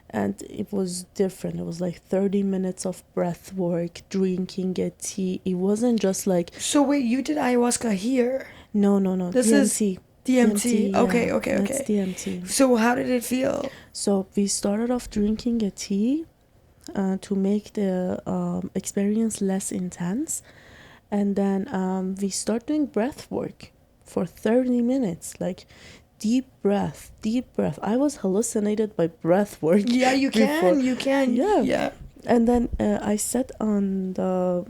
Speaker 2: And it was different. It was like 30 minutes of breath work, drinking a tea. It wasn't just like...
Speaker 1: So wait, you did ayahuasca here?
Speaker 2: No.
Speaker 1: This
Speaker 2: DMT.
Speaker 1: is DMT. Okay.
Speaker 2: That's DMT.
Speaker 1: So how did it feel?
Speaker 2: So we started off drinking a tea to make the experience less intense. And then we start doing breath work for 30 minutes. Like... deep breath. I was hallucinated by breath work.
Speaker 1: Yeah, you can. Yeah.
Speaker 2: And then I sat on the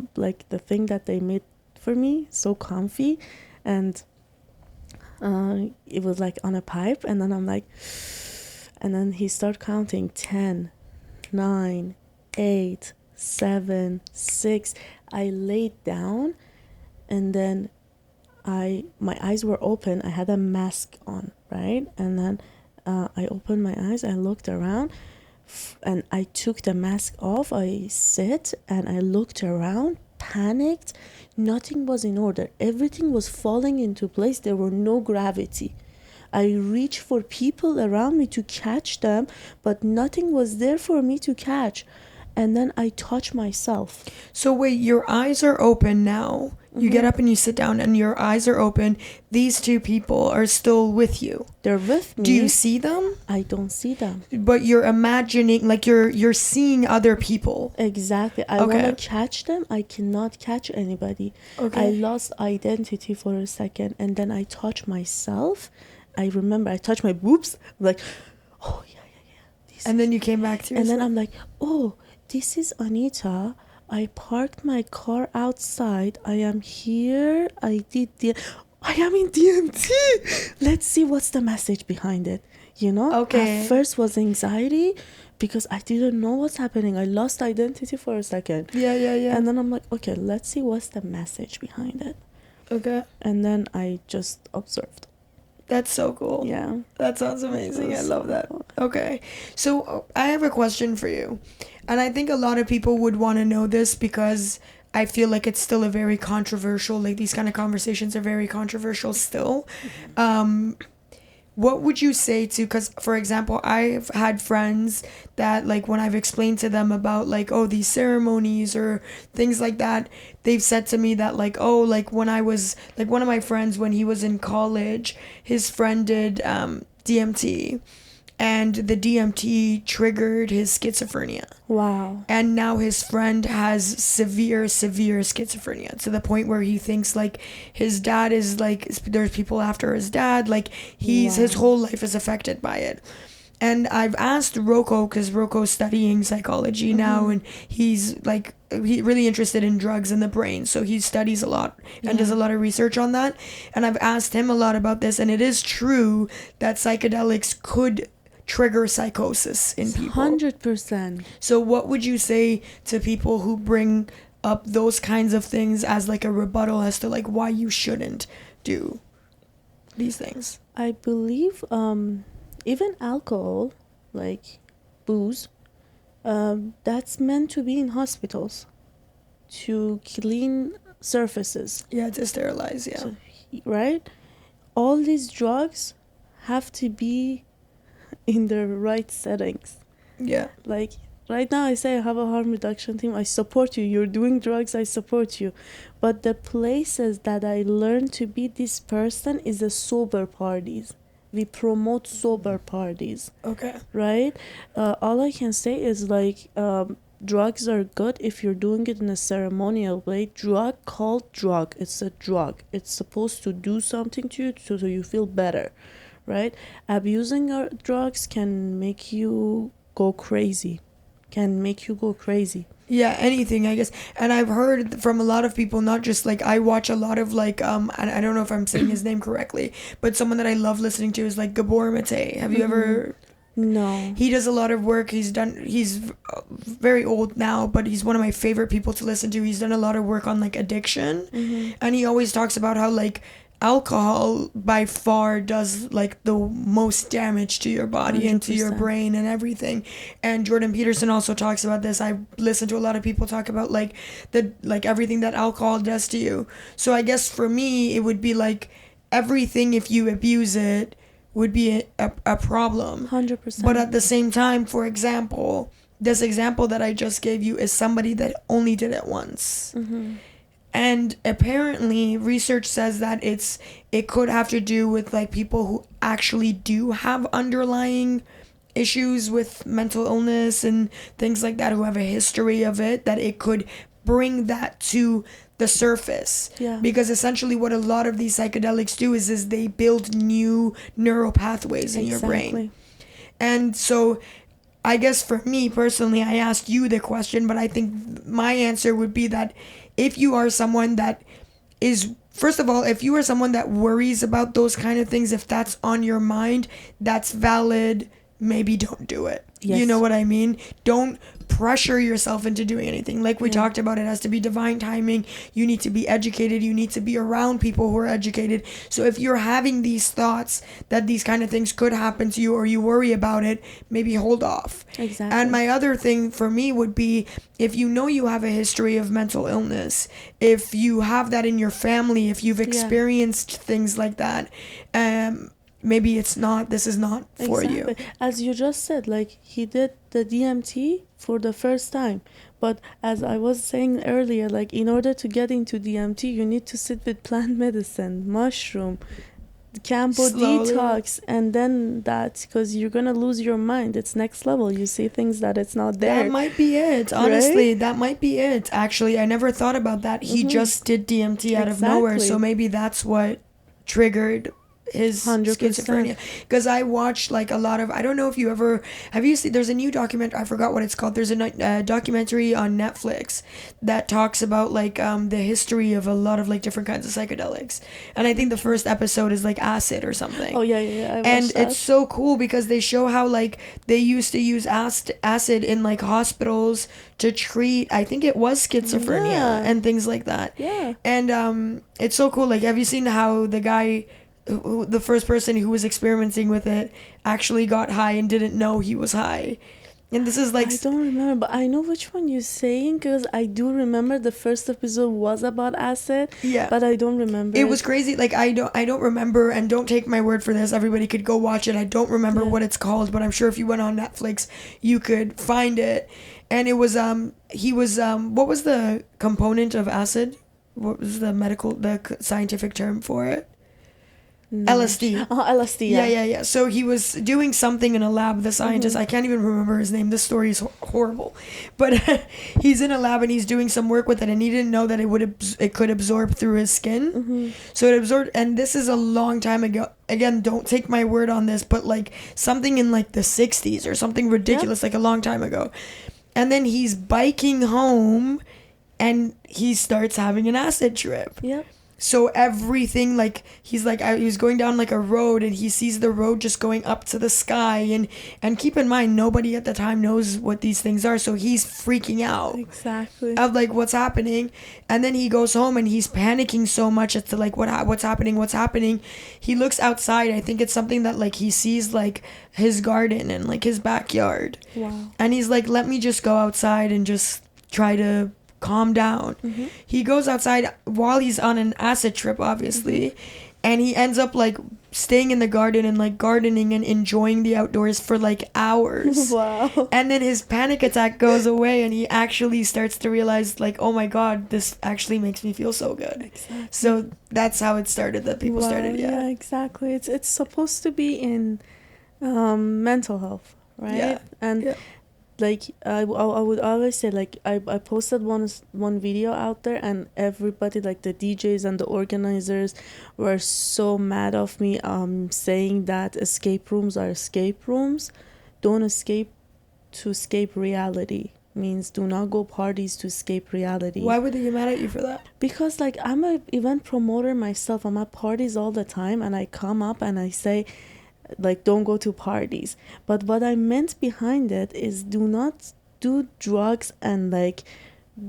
Speaker 2: thing that they made for me, so comfy, and it was like on a pipe, and then I'm like, and then he started counting 10, 9, 8, 7, 6. I laid down, and then my eyes were open. I had a mask on, right? And then I opened my eyes. I looked around, and I took the mask off. I sit and I looked around, panicked. Nothing was in order. Everything was falling into place. There were no gravity. I reached for people around me to catch them, but nothing was there for me to catch. And then I touched myself.
Speaker 1: So wait, your eyes are open now. You get up and you sit down and your eyes are open. These 2 people are still with you.
Speaker 2: They're with me.
Speaker 1: Do you see them?
Speaker 2: I don't see them.
Speaker 1: But you're imagining, like you're seeing other people.
Speaker 2: Exactly. I want to catch them. I cannot catch anybody. Okay. I lost identity for a second, and then I touched myself. I remember I touched my boobs. I'm like, oh yeah.
Speaker 1: And then you came back to yourself.
Speaker 2: And then I'm like, oh, this is Anita. I parked my car outside. I am here. I am in DMT. Let's see what's the message behind it. you know.
Speaker 1: Okay.
Speaker 2: At first was anxiety because I didn't know what's happening. I lost identity for a second.
Speaker 1: Yeah.
Speaker 2: And then I'm like, okay, let's see what's the message behind it.
Speaker 1: Okay.
Speaker 2: And then I just observed.
Speaker 1: That's so cool.
Speaker 2: Yeah.
Speaker 1: That sounds amazing. I
Speaker 2: So
Speaker 1: love that.
Speaker 2: cool.
Speaker 1: Okay. So I have a question for you. And I think a lot of people would want to know this because I feel like it's still a very controversial, like these kind of conversations are very controversial still. What would you say to, because for example, I've had friends that like when I've explained to them about like, oh, these ceremonies or things like that, they've said to me that like, oh, like when I was, like one of my friends, when he was in college, his friend did DMT, and the DMT triggered his schizophrenia.
Speaker 2: Wow.
Speaker 1: And now his friend has severe schizophrenia to the point where he thinks like his dad is like, there's people after his dad, like his whole life is affected by it. And I've asked Rocco, because Rocco's studying psychology now, and he's like really interested in drugs in the brain, so he studies a lot and does a lot of research on that. And I've asked him a lot about this, and it is true that psychedelics could trigger psychosis in people.
Speaker 2: 100%.
Speaker 1: So what would you say to people who bring up those kinds of things as like a rebuttal as to like why you shouldn't do these things?
Speaker 2: I believe even alcohol, like booze, that's meant to be in hospitals to clean surfaces.
Speaker 1: Yeah, to sterilize, yeah.
Speaker 2: So, right? All these drugs have to be in the right settings.
Speaker 1: Yeah.
Speaker 2: Like right now I say I have a harm reduction team. I support you. You're doing drugs. I support you. But the places that I learned to be this person is the sober parties. We promote sober parties.
Speaker 1: Okay.
Speaker 2: Right? All I can say is like drugs are good if you're doing it in a ceremonial way. Drug called drug. It's a drug. It's supposed to do something to you so you feel better. Right? Abusing our drugs can make you go crazy.
Speaker 1: Yeah, anything, I guess. And I've heard from a lot of people, not just like, I watch a lot of like, and I don't know if I'm saying his name correctly, but someone that I love listening to is like Gabor Mate. Have you ever?
Speaker 2: No.
Speaker 1: He does a lot of work. He's very old now, but he's one of my favorite people to listen to. He's done a lot of work on like addiction. And he always talks about how like alcohol by far does like the most damage to your body
Speaker 2: 100%.
Speaker 1: and to your brain and everything. And Jordan Peterson also talks about this. I listen to a lot of people talk about like everything that alcohol does to you. So I guess for me it would be like everything, if you abuse it, would be a problem.
Speaker 2: 100%.
Speaker 1: But at the same time, for example, this example that I just gave you is somebody that only did it once. And apparently research says that it could have to do with like people who actually do have underlying issues with mental illness and things like that, who have a history of it, that it could bring that to the surface.
Speaker 2: Yeah.
Speaker 1: Because essentially what a lot of these psychedelics do is they build new neural pathways in your brain. And so I guess for me personally, I asked you the question, but I think my answer would be that if you are someone that is, first of all, if you are someone that worries about those kind of things, if that's on your mind, that's valid. Maybe don't do it.
Speaker 2: Yes.
Speaker 1: You know what I mean? Don't pressure yourself into doing anything. Like we talked about, it has to be divine timing. You need to be educated. You need to be around people who are educated. So if you're having these thoughts that these kind of things could happen to you, or you worry about it, maybe hold off.
Speaker 2: Exactly.
Speaker 1: And my other thing for me would be, if you know you have a history of mental illness, if you have that in your family, if you've experienced things like that, maybe this is not for you.
Speaker 2: As you just said, like he did the DMT for the first time. But as I was saying earlier, like in order to get into DMT, you need to sit with plant medicine, mushroom, Campo detox, and then that, because you're going to lose your mind. It's next level. You see things that it's not there.
Speaker 1: That might be it. Honestly,
Speaker 2: right?
Speaker 1: That might be it. Actually, I never thought about that. He just did DMT out of nowhere. So maybe that's what triggered his
Speaker 2: 100%.
Speaker 1: schizophrenia. Because I watched like a lot of, I don't know if you ever, have you seen, there's a new document, I forgot what it's called. There's a documentary on Netflix that talks about like the history of a lot of like different kinds of psychedelics. And I think the first episode is like acid or something.
Speaker 2: Oh yeah. I watched
Speaker 1: And
Speaker 2: that.
Speaker 1: it's so cool because they show how like they used to use acid in like hospitals to treat, I think it was schizophrenia and things like that.
Speaker 2: Yeah.
Speaker 1: And it's so cool. Like, have you seen how the guy, the first person who was experimenting with it, actually got high and didn't know he was high? And this is like,
Speaker 2: I don't remember, but I know which one you're saying, because I do remember the first episode was about acid.
Speaker 1: Yeah.
Speaker 2: But I don't remember.
Speaker 1: It was crazy. Like, I don't remember, and don't take my word for this. Everybody could go watch it. I don't remember what it's called, but I'm sure if you went on Netflix, you could find it. And it was he was what was the component of acid? What was the scientific term for it?
Speaker 2: No.
Speaker 1: LSD.
Speaker 2: Oh, LSD.
Speaker 1: Yeah. So he was doing something in a lab, the scientist. I can't even remember his name. This story is horrible. But he's in a lab and he's doing some work with it, and he didn't know that it could absorb through his skin. So it absorbed, and this is a long time ago. Again, don't take my word on this, but like something in like the 60s or something ridiculous, like a long time ago. And then he's biking home and he starts having an acid trip.
Speaker 2: Yep.
Speaker 1: So everything, like, he was going down like a road and he sees the road just going up to the sky. And keep in mind, nobody at the time knows what these things are. So he's freaking out.
Speaker 2: Exactly.
Speaker 1: Of like what's happening. And then he goes home and he's panicking so much as to like what's happening. He looks outside. I think it's something that like he sees like his garden and like his backyard.
Speaker 2: Wow.
Speaker 1: And he's like, let me just go outside and just try to calm down. He goes outside while he's on an acid trip, obviously, and he ends up like staying in the garden and like gardening and enjoying the outdoors for like hours.
Speaker 2: Wow.
Speaker 1: And then his panic attack goes away and he actually starts to realize like, oh my god, this actually makes me feel so good.
Speaker 2: Exactly.
Speaker 1: So that's how it started, that people started.
Speaker 2: Yeah, exactly. It's supposed to be in mental health, right? And like I would always say, like I posted one video out there, and everybody, like the DJs and the organizers, were so mad of me saying that escape rooms are escape rooms. Don't escape to escape reality. Means do not go parties to escape reality.
Speaker 1: Why would they get mad at you for that?
Speaker 2: Because like I'm a event promoter myself. I'm at parties all the time, and I come up and I say, like, don't go to parties. But what I meant behind it is do not do drugs and like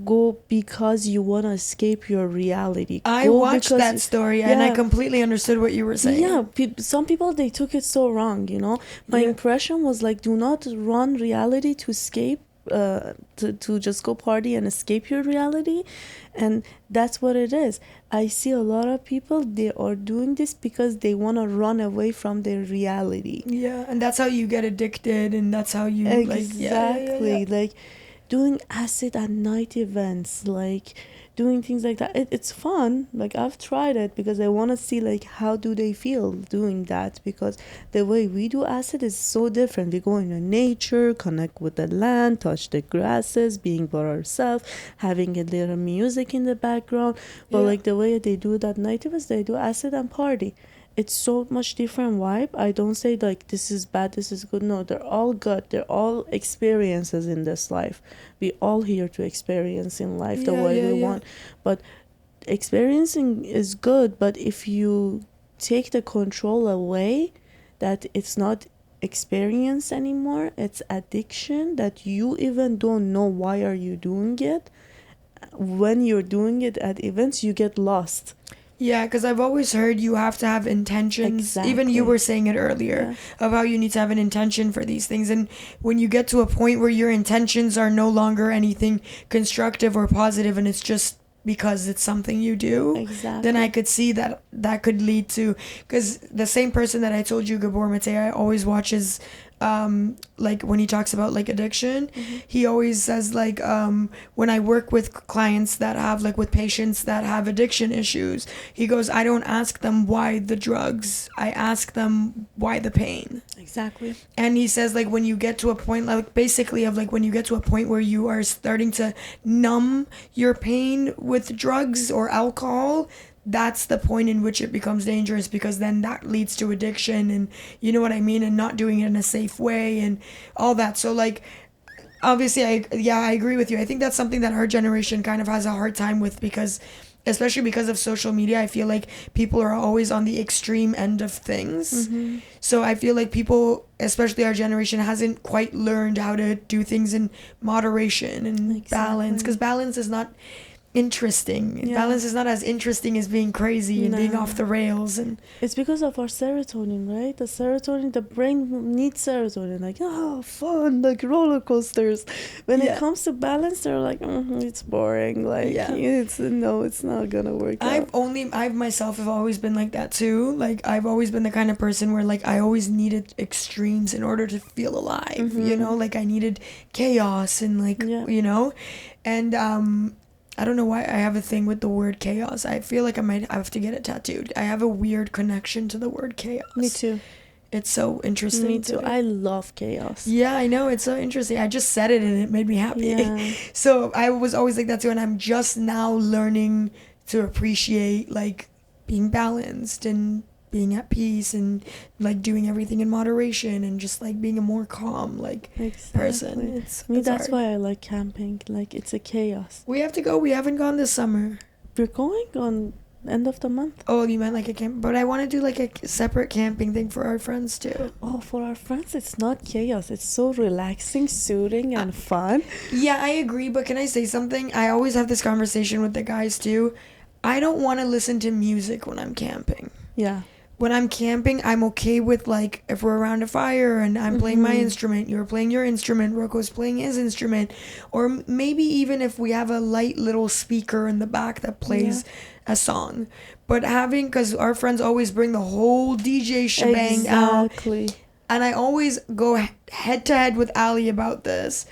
Speaker 2: go because you want to escape your reality.
Speaker 1: I watched that story and I completely understood what you were saying.
Speaker 2: Yeah, some people, they took it so wrong, you know. My impression was like, do not run reality to escape, to just go party and escape your reality. And that's what it is. I see a lot of people, they are doing this because they want to run away from their reality.
Speaker 1: Yeah, and that's how you get addicted, and that's how you
Speaker 2: exactly like doing acid at night events, like doing things like that. It's fun. Like I've tried it because I want to see like how do they feel doing that, because the way we do acid is so different. We go into nature, connect with the land, touch the grasses, being by ourselves, having a little music in the background. But like the way they do that night events, they do acid and party. It's so much different vibe. I don't say like this is bad, this is good. No, they're all good. They're all experiences in this life. We all here to experience in life the way we want. But experiencing is good. But if you take the control away, that it's not experience anymore, it's addiction, that you even don't know why are you doing it. When you're doing it at events, you get lost.
Speaker 1: Yeah, because I've always heard you have to have intentions.
Speaker 2: Exactly.
Speaker 1: Even you were saying it earlier of how you need to have an intention for these things. And when you get to a point where your intentions are no longer anything constructive or positive, and it's just because it's something you do, then I could see that could lead to, because the same person that I told you, Gabor Mate, I always watches like when he talks about like addiction, he always says like when I work with clients that have like with patients that have addiction issues, he goes, I don't ask them why the drugs, I ask them why the pain.
Speaker 2: Exactly.
Speaker 1: And he says like when you get to a point, like basically of like when you get to a point where you are starting to numb your pain with drugs or alcohol, that's the point in which it becomes dangerous, because then that leads to addiction, and you know what I mean, and not doing it in a safe way and all that. So like, obviously, I agree with you. I think that's something that our generation kind of has a hard time with, because especially because of social media, I feel like people are always on the extreme end of things.
Speaker 2: Mm-hmm.
Speaker 1: So I feel like people, especially our generation, hasn't quite learned how to do things in moderation and balance, because balance is not interesting.
Speaker 2: Yeah.
Speaker 1: Balance is not as interesting as being crazy and being off the rails. And
Speaker 2: it's because of our serotonin, right? The serotonin, the brain needs serotonin, like, oh, fun, like roller coasters. When it comes to balance, they're like, it's boring, like, it's not gonna work
Speaker 1: I've myself have always been like that too. Like, I've always been the kind of person where, like, I always needed extremes in order to feel alive, you know, like I needed chaos and like, you know, and I don't know why I have a thing with the word chaos. I feel like I might have to get it tattooed. I have a weird connection to the word chaos.
Speaker 2: Me too.
Speaker 1: It's so interesting.
Speaker 2: Me too. I love chaos.
Speaker 1: Yeah, I know. It's so interesting. I just said it and it made me happy.
Speaker 2: Yeah.
Speaker 1: So I was always like that too. And I'm just now learning to appreciate like being balanced and being at peace and like doing everything in moderation and just like being a more calm like person. It's
Speaker 2: that's
Speaker 1: hard.
Speaker 2: why I like camping. Like, it's a chaos.
Speaker 1: We have to go. We haven't gone this summer.
Speaker 2: We're going on end of the month.
Speaker 1: Oh, you meant like a camp? But I want to do like a separate camping thing for our friends too.
Speaker 2: Oh, for our friends, it's not chaos. It's so relaxing, soothing, and fun.
Speaker 1: Yeah, I agree. But can I say something? I always have this conversation with the guys too. I don't want to listen to music when I'm camping.
Speaker 2: Yeah.
Speaker 1: When I'm camping, I'm okay with, like, if we're around a fire and I'm playing my instrument, you're playing your instrument, Rocco's playing his instrument, or maybe even if we have a light little speaker in the back that plays a song. But having, because our friends always bring the whole DJ shebang out. And I always go head to head with Ali about this.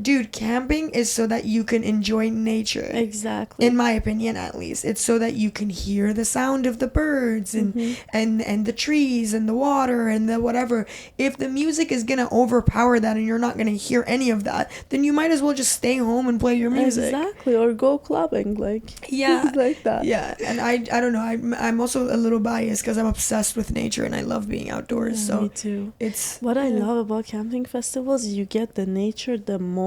Speaker 1: Dude, camping is so that you can enjoy nature.
Speaker 2: Exactly.
Speaker 1: In my opinion, at least. It's so that you can hear the sound of the birds and the trees and the water and the whatever. If the music is going to overpower that and you're not going to hear any of that, then you might as well just stay home and play your music.
Speaker 2: Exactly. Or go clubbing, like.
Speaker 1: Yeah.
Speaker 2: Like that.
Speaker 1: Yeah. And I don't know. I'm also a little biased because I'm obsessed with nature and I love being outdoors.
Speaker 2: Yeah,
Speaker 1: so
Speaker 2: me too.
Speaker 1: It's
Speaker 2: what I love about camping festivals, you get the nature the most,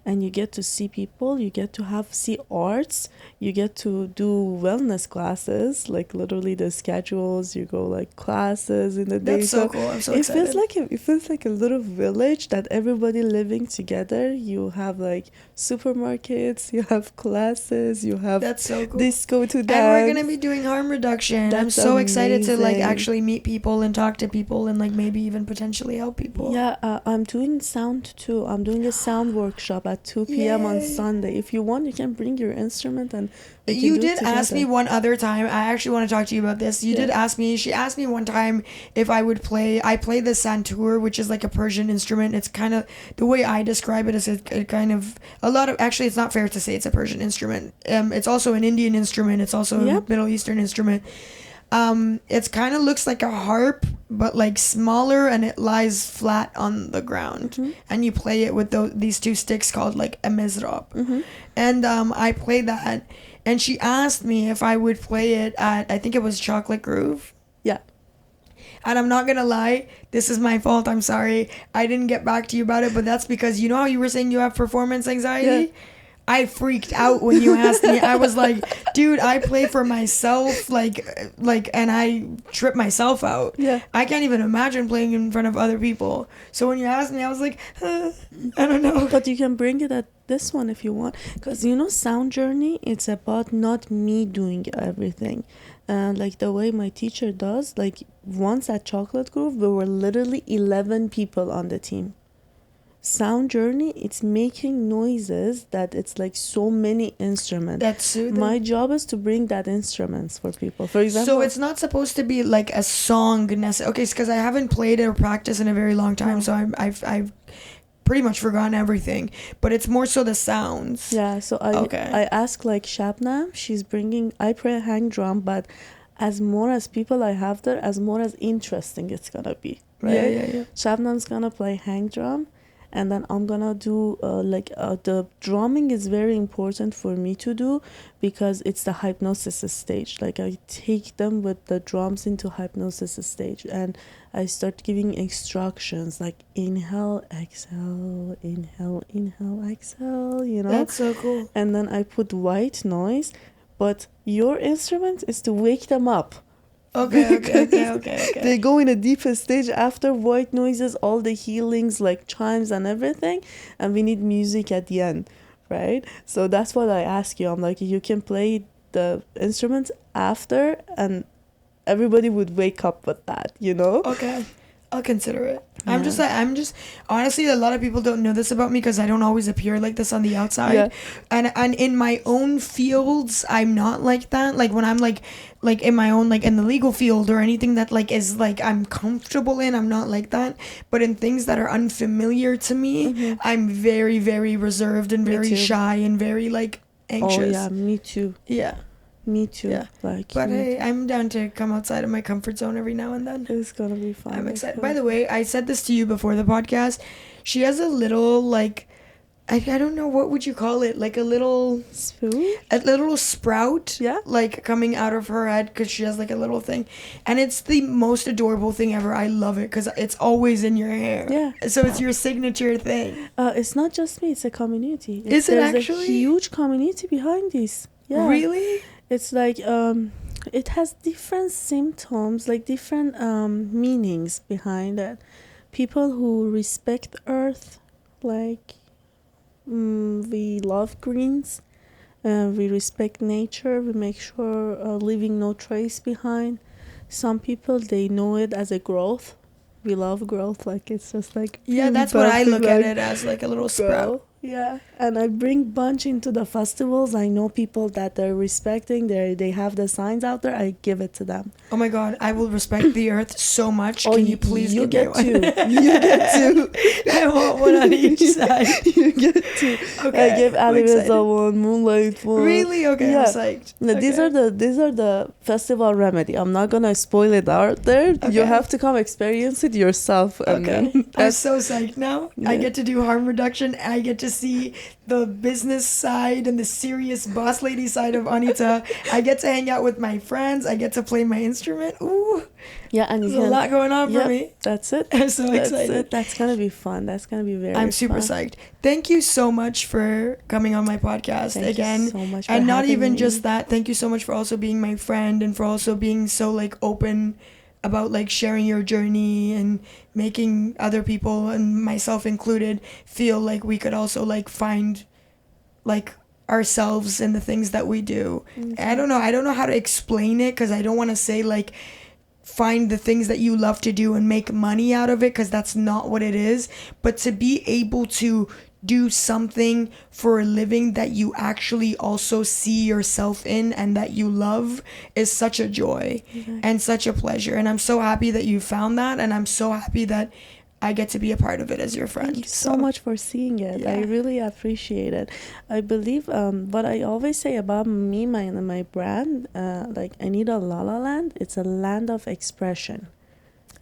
Speaker 2: and you get to see people, you get to see arts, you get to do wellness classes, like literally the schedules, you go like classes in the day.
Speaker 1: That's so cool. I'm so excited.
Speaker 2: It feels like a little village that everybody living together. You have like supermarkets, you have classes, you have
Speaker 1: that's so cool.
Speaker 2: disco to dance.
Speaker 1: And we're gonna be doing harm reduction.
Speaker 2: That's
Speaker 1: I'm so excited to like
Speaker 2: amazing.
Speaker 1: actually meet people and talk to people and like maybe even potentially help people.
Speaker 2: Yeah, I'm doing sound too. I'm doing a sound workshop at 2 p.m. on Sunday. If you want, you can bring your instrument and
Speaker 1: you did ask me one other time. I actually want to talk to you about this. You did ask me. She asked me one time if I would play. I play the santur, which is like a Persian instrument. It's kind of the way I describe it is it kind of a lot of. Actually, it's not fair to say it's a Persian instrument. It's also an Indian instrument. It's also a Middle Eastern instrument. It's kind of looks like a harp, but like smaller, and it lies flat on the ground. And you play it with these two sticks called like a mizrab. And I played that, and she asked me if I would play it at, I think it was Chocolate Groove.
Speaker 2: Yeah.
Speaker 1: And I'm not gonna lie, this is my fault. I'm sorry. I didn't get back to you about it, but that's because you know how you were saying you have performance anxiety? Yeah. I freaked out when you asked me. I was like, dude, I play for myself, like, and I trip myself out.
Speaker 2: Yeah.
Speaker 1: I can't even imagine playing in front of other people. So when you asked me, I was like, I don't know.
Speaker 2: But you can bring it at this one if you want. Because, you know, Sound Journey, it's about not me doing everything. Like the way my teacher does, like once at Chocolate Grove, there were literally 11 people on the team. Sound Journey, it's making noises that it's like so many instruments.
Speaker 1: That's soothing.
Speaker 2: My job is to bring that instruments for people. For example,
Speaker 1: so it's not supposed to be like a song necessarily. Okay, because I haven't played or practiced in a very long time, so I've pretty much forgotten everything. But it's more so the sounds.
Speaker 2: Yeah. So I ask like Shabnam, she's bringing. I play a hang drum, but as more as people I have there, as more as interesting it's gonna be. Right?
Speaker 1: Yeah.
Speaker 2: Shabnam's gonna play hang drum. and then I'm gonna do the drumming is very important for me to do, because it's the hypnosis stage. Like I take them with the drums into hypnosis stage, and I start giving instructions like inhale, exhale, exhale, you know.
Speaker 1: That's so cool.
Speaker 2: And then I put white noise, but your instrument is to wake them up.
Speaker 1: Okay.
Speaker 2: They go in a deeper stage after white noises, all the healings like chimes and everything, and we need music at the end, right? So that's what I ask you. I'm like, you can play the instruments after, and everybody would wake up with that, you know?
Speaker 1: Okay. I'll consider it.
Speaker 2: Yeah.
Speaker 1: I'm just honestly, a lot of people don't know this about me because I don't always appear like this on the outside.
Speaker 2: Yeah.
Speaker 1: And in my own fields, I'm not like that. Like when I'm like in my own, like in the legal field or anything that like is like I'm comfortable in, I'm not like that. But in things that are unfamiliar to me, I'm very, very reserved and very shy and very like anxious.
Speaker 2: Oh yeah, me too.
Speaker 1: Yeah.
Speaker 2: Me too.
Speaker 1: Yeah.
Speaker 2: Like,
Speaker 1: but hey, I'm down to come outside of my comfort zone every now and then.
Speaker 2: It's gonna be fun.
Speaker 1: I'm excited. By the way, I said this to you before the podcast. She has a little like, I don't know, what would you call it? Like a little
Speaker 2: spoon?
Speaker 1: A little sprout.
Speaker 2: Yeah.
Speaker 1: Like coming out of her head because she has like a little thing. And it's the most adorable thing ever. I love it because it's always in your hair.
Speaker 2: Yeah.
Speaker 1: So it's your signature thing.
Speaker 2: It's not just me. It's a community.
Speaker 1: Is it
Speaker 2: there's
Speaker 1: actually?
Speaker 2: A huge community behind this. Yeah.
Speaker 1: Really?
Speaker 2: It's like it has different symptoms, like different meanings behind it. People who respect earth, like we love greens, we respect nature, we make sure leaving no trace behind. Some people, they know it as a growth. We love growth, like it's just like,
Speaker 1: yeah, that's what I look at it as, like a little sprout.
Speaker 2: Yeah, and I bring bunch into the festivals. I know people that they're respecting. They have the signs out there. I give it to them.
Speaker 1: Oh my God, I will respect the earth so much.
Speaker 2: Oh,
Speaker 1: can you please
Speaker 2: you
Speaker 1: give
Speaker 2: get
Speaker 1: me one?
Speaker 2: two. You get two.
Speaker 1: I want one on each side.
Speaker 2: You get two.
Speaker 1: Okay,
Speaker 2: I gave
Speaker 1: I'm
Speaker 2: Anita
Speaker 1: excited.
Speaker 2: one, Moonlight one.
Speaker 1: Really? Okay,
Speaker 2: Yeah.
Speaker 1: I'm psyched.
Speaker 2: No, these are the festival remedy. I'm not gonna spoil it out there.
Speaker 1: Okay.
Speaker 2: You have to come experience it yourself. And
Speaker 1: Okay.
Speaker 2: then
Speaker 1: I'm so psyched now. I
Speaker 2: Yeah.
Speaker 1: get to do harm reduction. I get to see the business side and the serious boss lady side of Anita. I get to hang out with my friends. I get to play my instrument. Ooh,
Speaker 2: yeah, and
Speaker 1: there's a lot going on for me.
Speaker 2: That's it.
Speaker 1: I'm so
Speaker 2: That's
Speaker 1: excited.
Speaker 2: it. That's gonna be fun. That's gonna be very.
Speaker 1: I'm super
Speaker 2: fun.
Speaker 1: psyched. Thank you so much for coming on my podcast
Speaker 2: Thank
Speaker 1: again.
Speaker 2: you so much for
Speaker 1: And not
Speaker 2: having
Speaker 1: even
Speaker 2: me.
Speaker 1: just that. Thank you so much for also being my friend and for also being so like open about like sharing your journey and making other people and myself included feel like we could also like find like ourselves in the things that we do. I don't know how to explain it because I don't want to say like find the things that you love to do and make money out of it because that's not what it is, but to be able to do something for a living that you actually also see yourself in and that you love is such a joy and such a pleasure. And I'm so happy that you found that, and I'm so happy that I get to be a part of it as your friend.
Speaker 2: Thank you so much for seeing it.
Speaker 1: Yeah.
Speaker 2: I really appreciate it. I believe what I always say about me, my brand, like Anita Lalaland, it's a land of expression.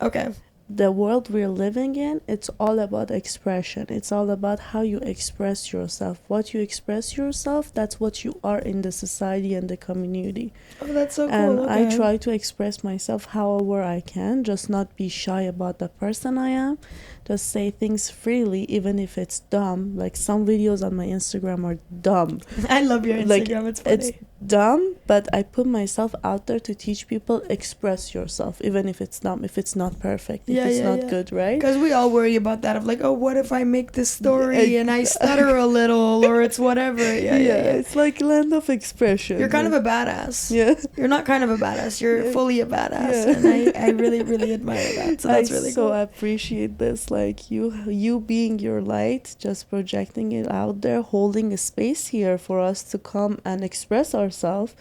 Speaker 1: Okay.
Speaker 2: The world we're living in, it's all about expression. It's all about how you express yourself. What you express yourself, that's what you are in the society and the community.
Speaker 1: Oh, that's so cool.
Speaker 2: And
Speaker 1: Okay.
Speaker 2: I try to express myself however I can, just not be shy about the person I am. Just say things freely, even if it's dumb. Like some videos on my Instagram are dumb.
Speaker 1: I love your Instagram.
Speaker 2: Like,
Speaker 1: it's funny.
Speaker 2: It's dumb, but I put myself out there to teach people, express yourself, even if it's dumb, if it's not perfect, if it's not good, right?
Speaker 1: Because we all worry about that of like, oh, what if I make this story and I stutter a little or it's whatever. Yeah.
Speaker 2: It's like land of expression.
Speaker 1: You're kind of a badass.
Speaker 2: Yeah.
Speaker 1: You're not kind of a badass. You're fully a badass.
Speaker 2: Yeah.
Speaker 1: And I really, really admire that. So that's really cool.
Speaker 2: I appreciate this. Like you being your light, just projecting it out there, holding a space here for us to come and express ourselves.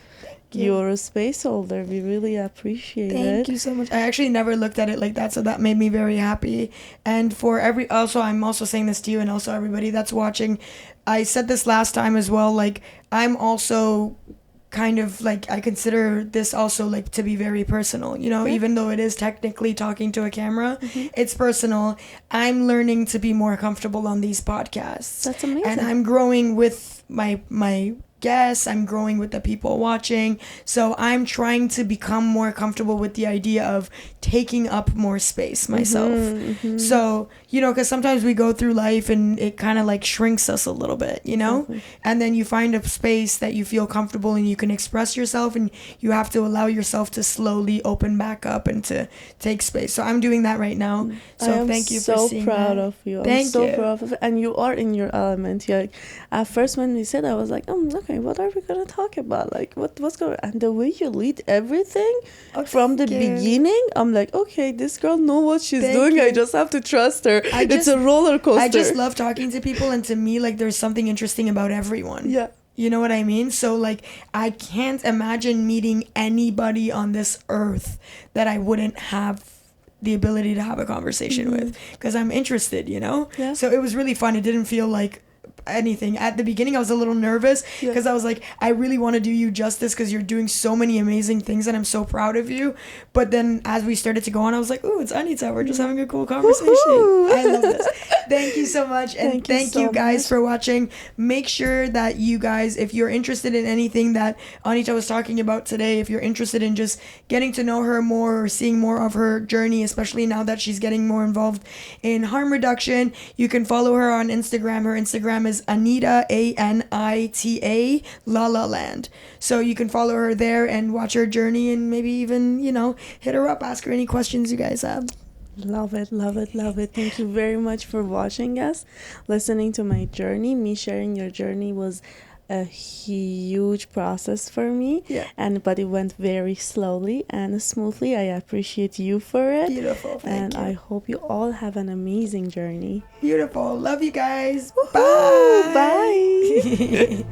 Speaker 2: You're a space holder. We really appreciate it.
Speaker 1: Thank you so much. I actually never looked at it like that, so that made me very happy. And for I'm also saying this to you and also everybody that's watching. I said this last time as well, like I'm also kind of like, I consider this also like to be very personal, you know, even though it is technically talking to a camera, it's personal. I'm learning to be more comfortable on these podcasts.
Speaker 2: That's amazing.
Speaker 1: And I'm growing with my guests, I'm growing with the people watching, so I'm trying to become more comfortable with the idea of taking up more space myself. So, you know, because sometimes we go through life and it kind of like shrinks us a little bit, you know, and then you find a space that you feel comfortable and you can express yourself, and you have to allow yourself to slowly open back up and to take space. So I'm doing that right now. So thank you for seeing that.
Speaker 2: I'm so proud of you.
Speaker 1: Thank
Speaker 2: I'm so
Speaker 1: you.
Speaker 2: proud of it. And you are in your element. You're like, at first when we said, I was like, okay, what are we gonna talk about? Like, what's going? And the way you lead everything from the beginning, I'm like, okay, this girl knows what she's doing. I just have to trust her. It's a roller coaster.
Speaker 1: I just love talking to people, and to me, like, there's something interesting about everyone.
Speaker 2: Yeah.
Speaker 1: You know what I mean? So, like, I can't imagine meeting anybody on this earth that I wouldn't have the ability to have a conversation with, because I'm interested, you know?
Speaker 2: Yeah.
Speaker 1: So it was really fun. It didn't feel like anything. At the beginning, I was a little nervous because I was like, I really want to do you justice because you're doing so many amazing things and I'm so proud of you. But then as we started to go on, I was like, ooh, it's Anita. We're just having a cool conversation. Woo-hoo! I love this. Thank you so much. And thank you guys for watching. Make sure that you guys, if you're interested in anything that Anita was talking about today, if you're interested in just getting to know her more or seeing more of her journey, especially now that she's getting more involved in harm reduction, you can follow her on Instagram. Her Instagram is Anita, Anita, Lalaland. So you can follow her there and watch her journey, and maybe even, you know, hit her up, ask her any questions you guys have.
Speaker 2: Love it, love it, love it. Thank you very much for watching us, listening to my journey. Me sharing your journey was a huge process for me, but it went very slowly and smoothly. I appreciate you for it.
Speaker 1: Beautiful. Thank you.
Speaker 2: I hope you all have an amazing journey.
Speaker 1: Beautiful. Love you guys.
Speaker 2: Woo-hoo! Bye.
Speaker 1: Bye.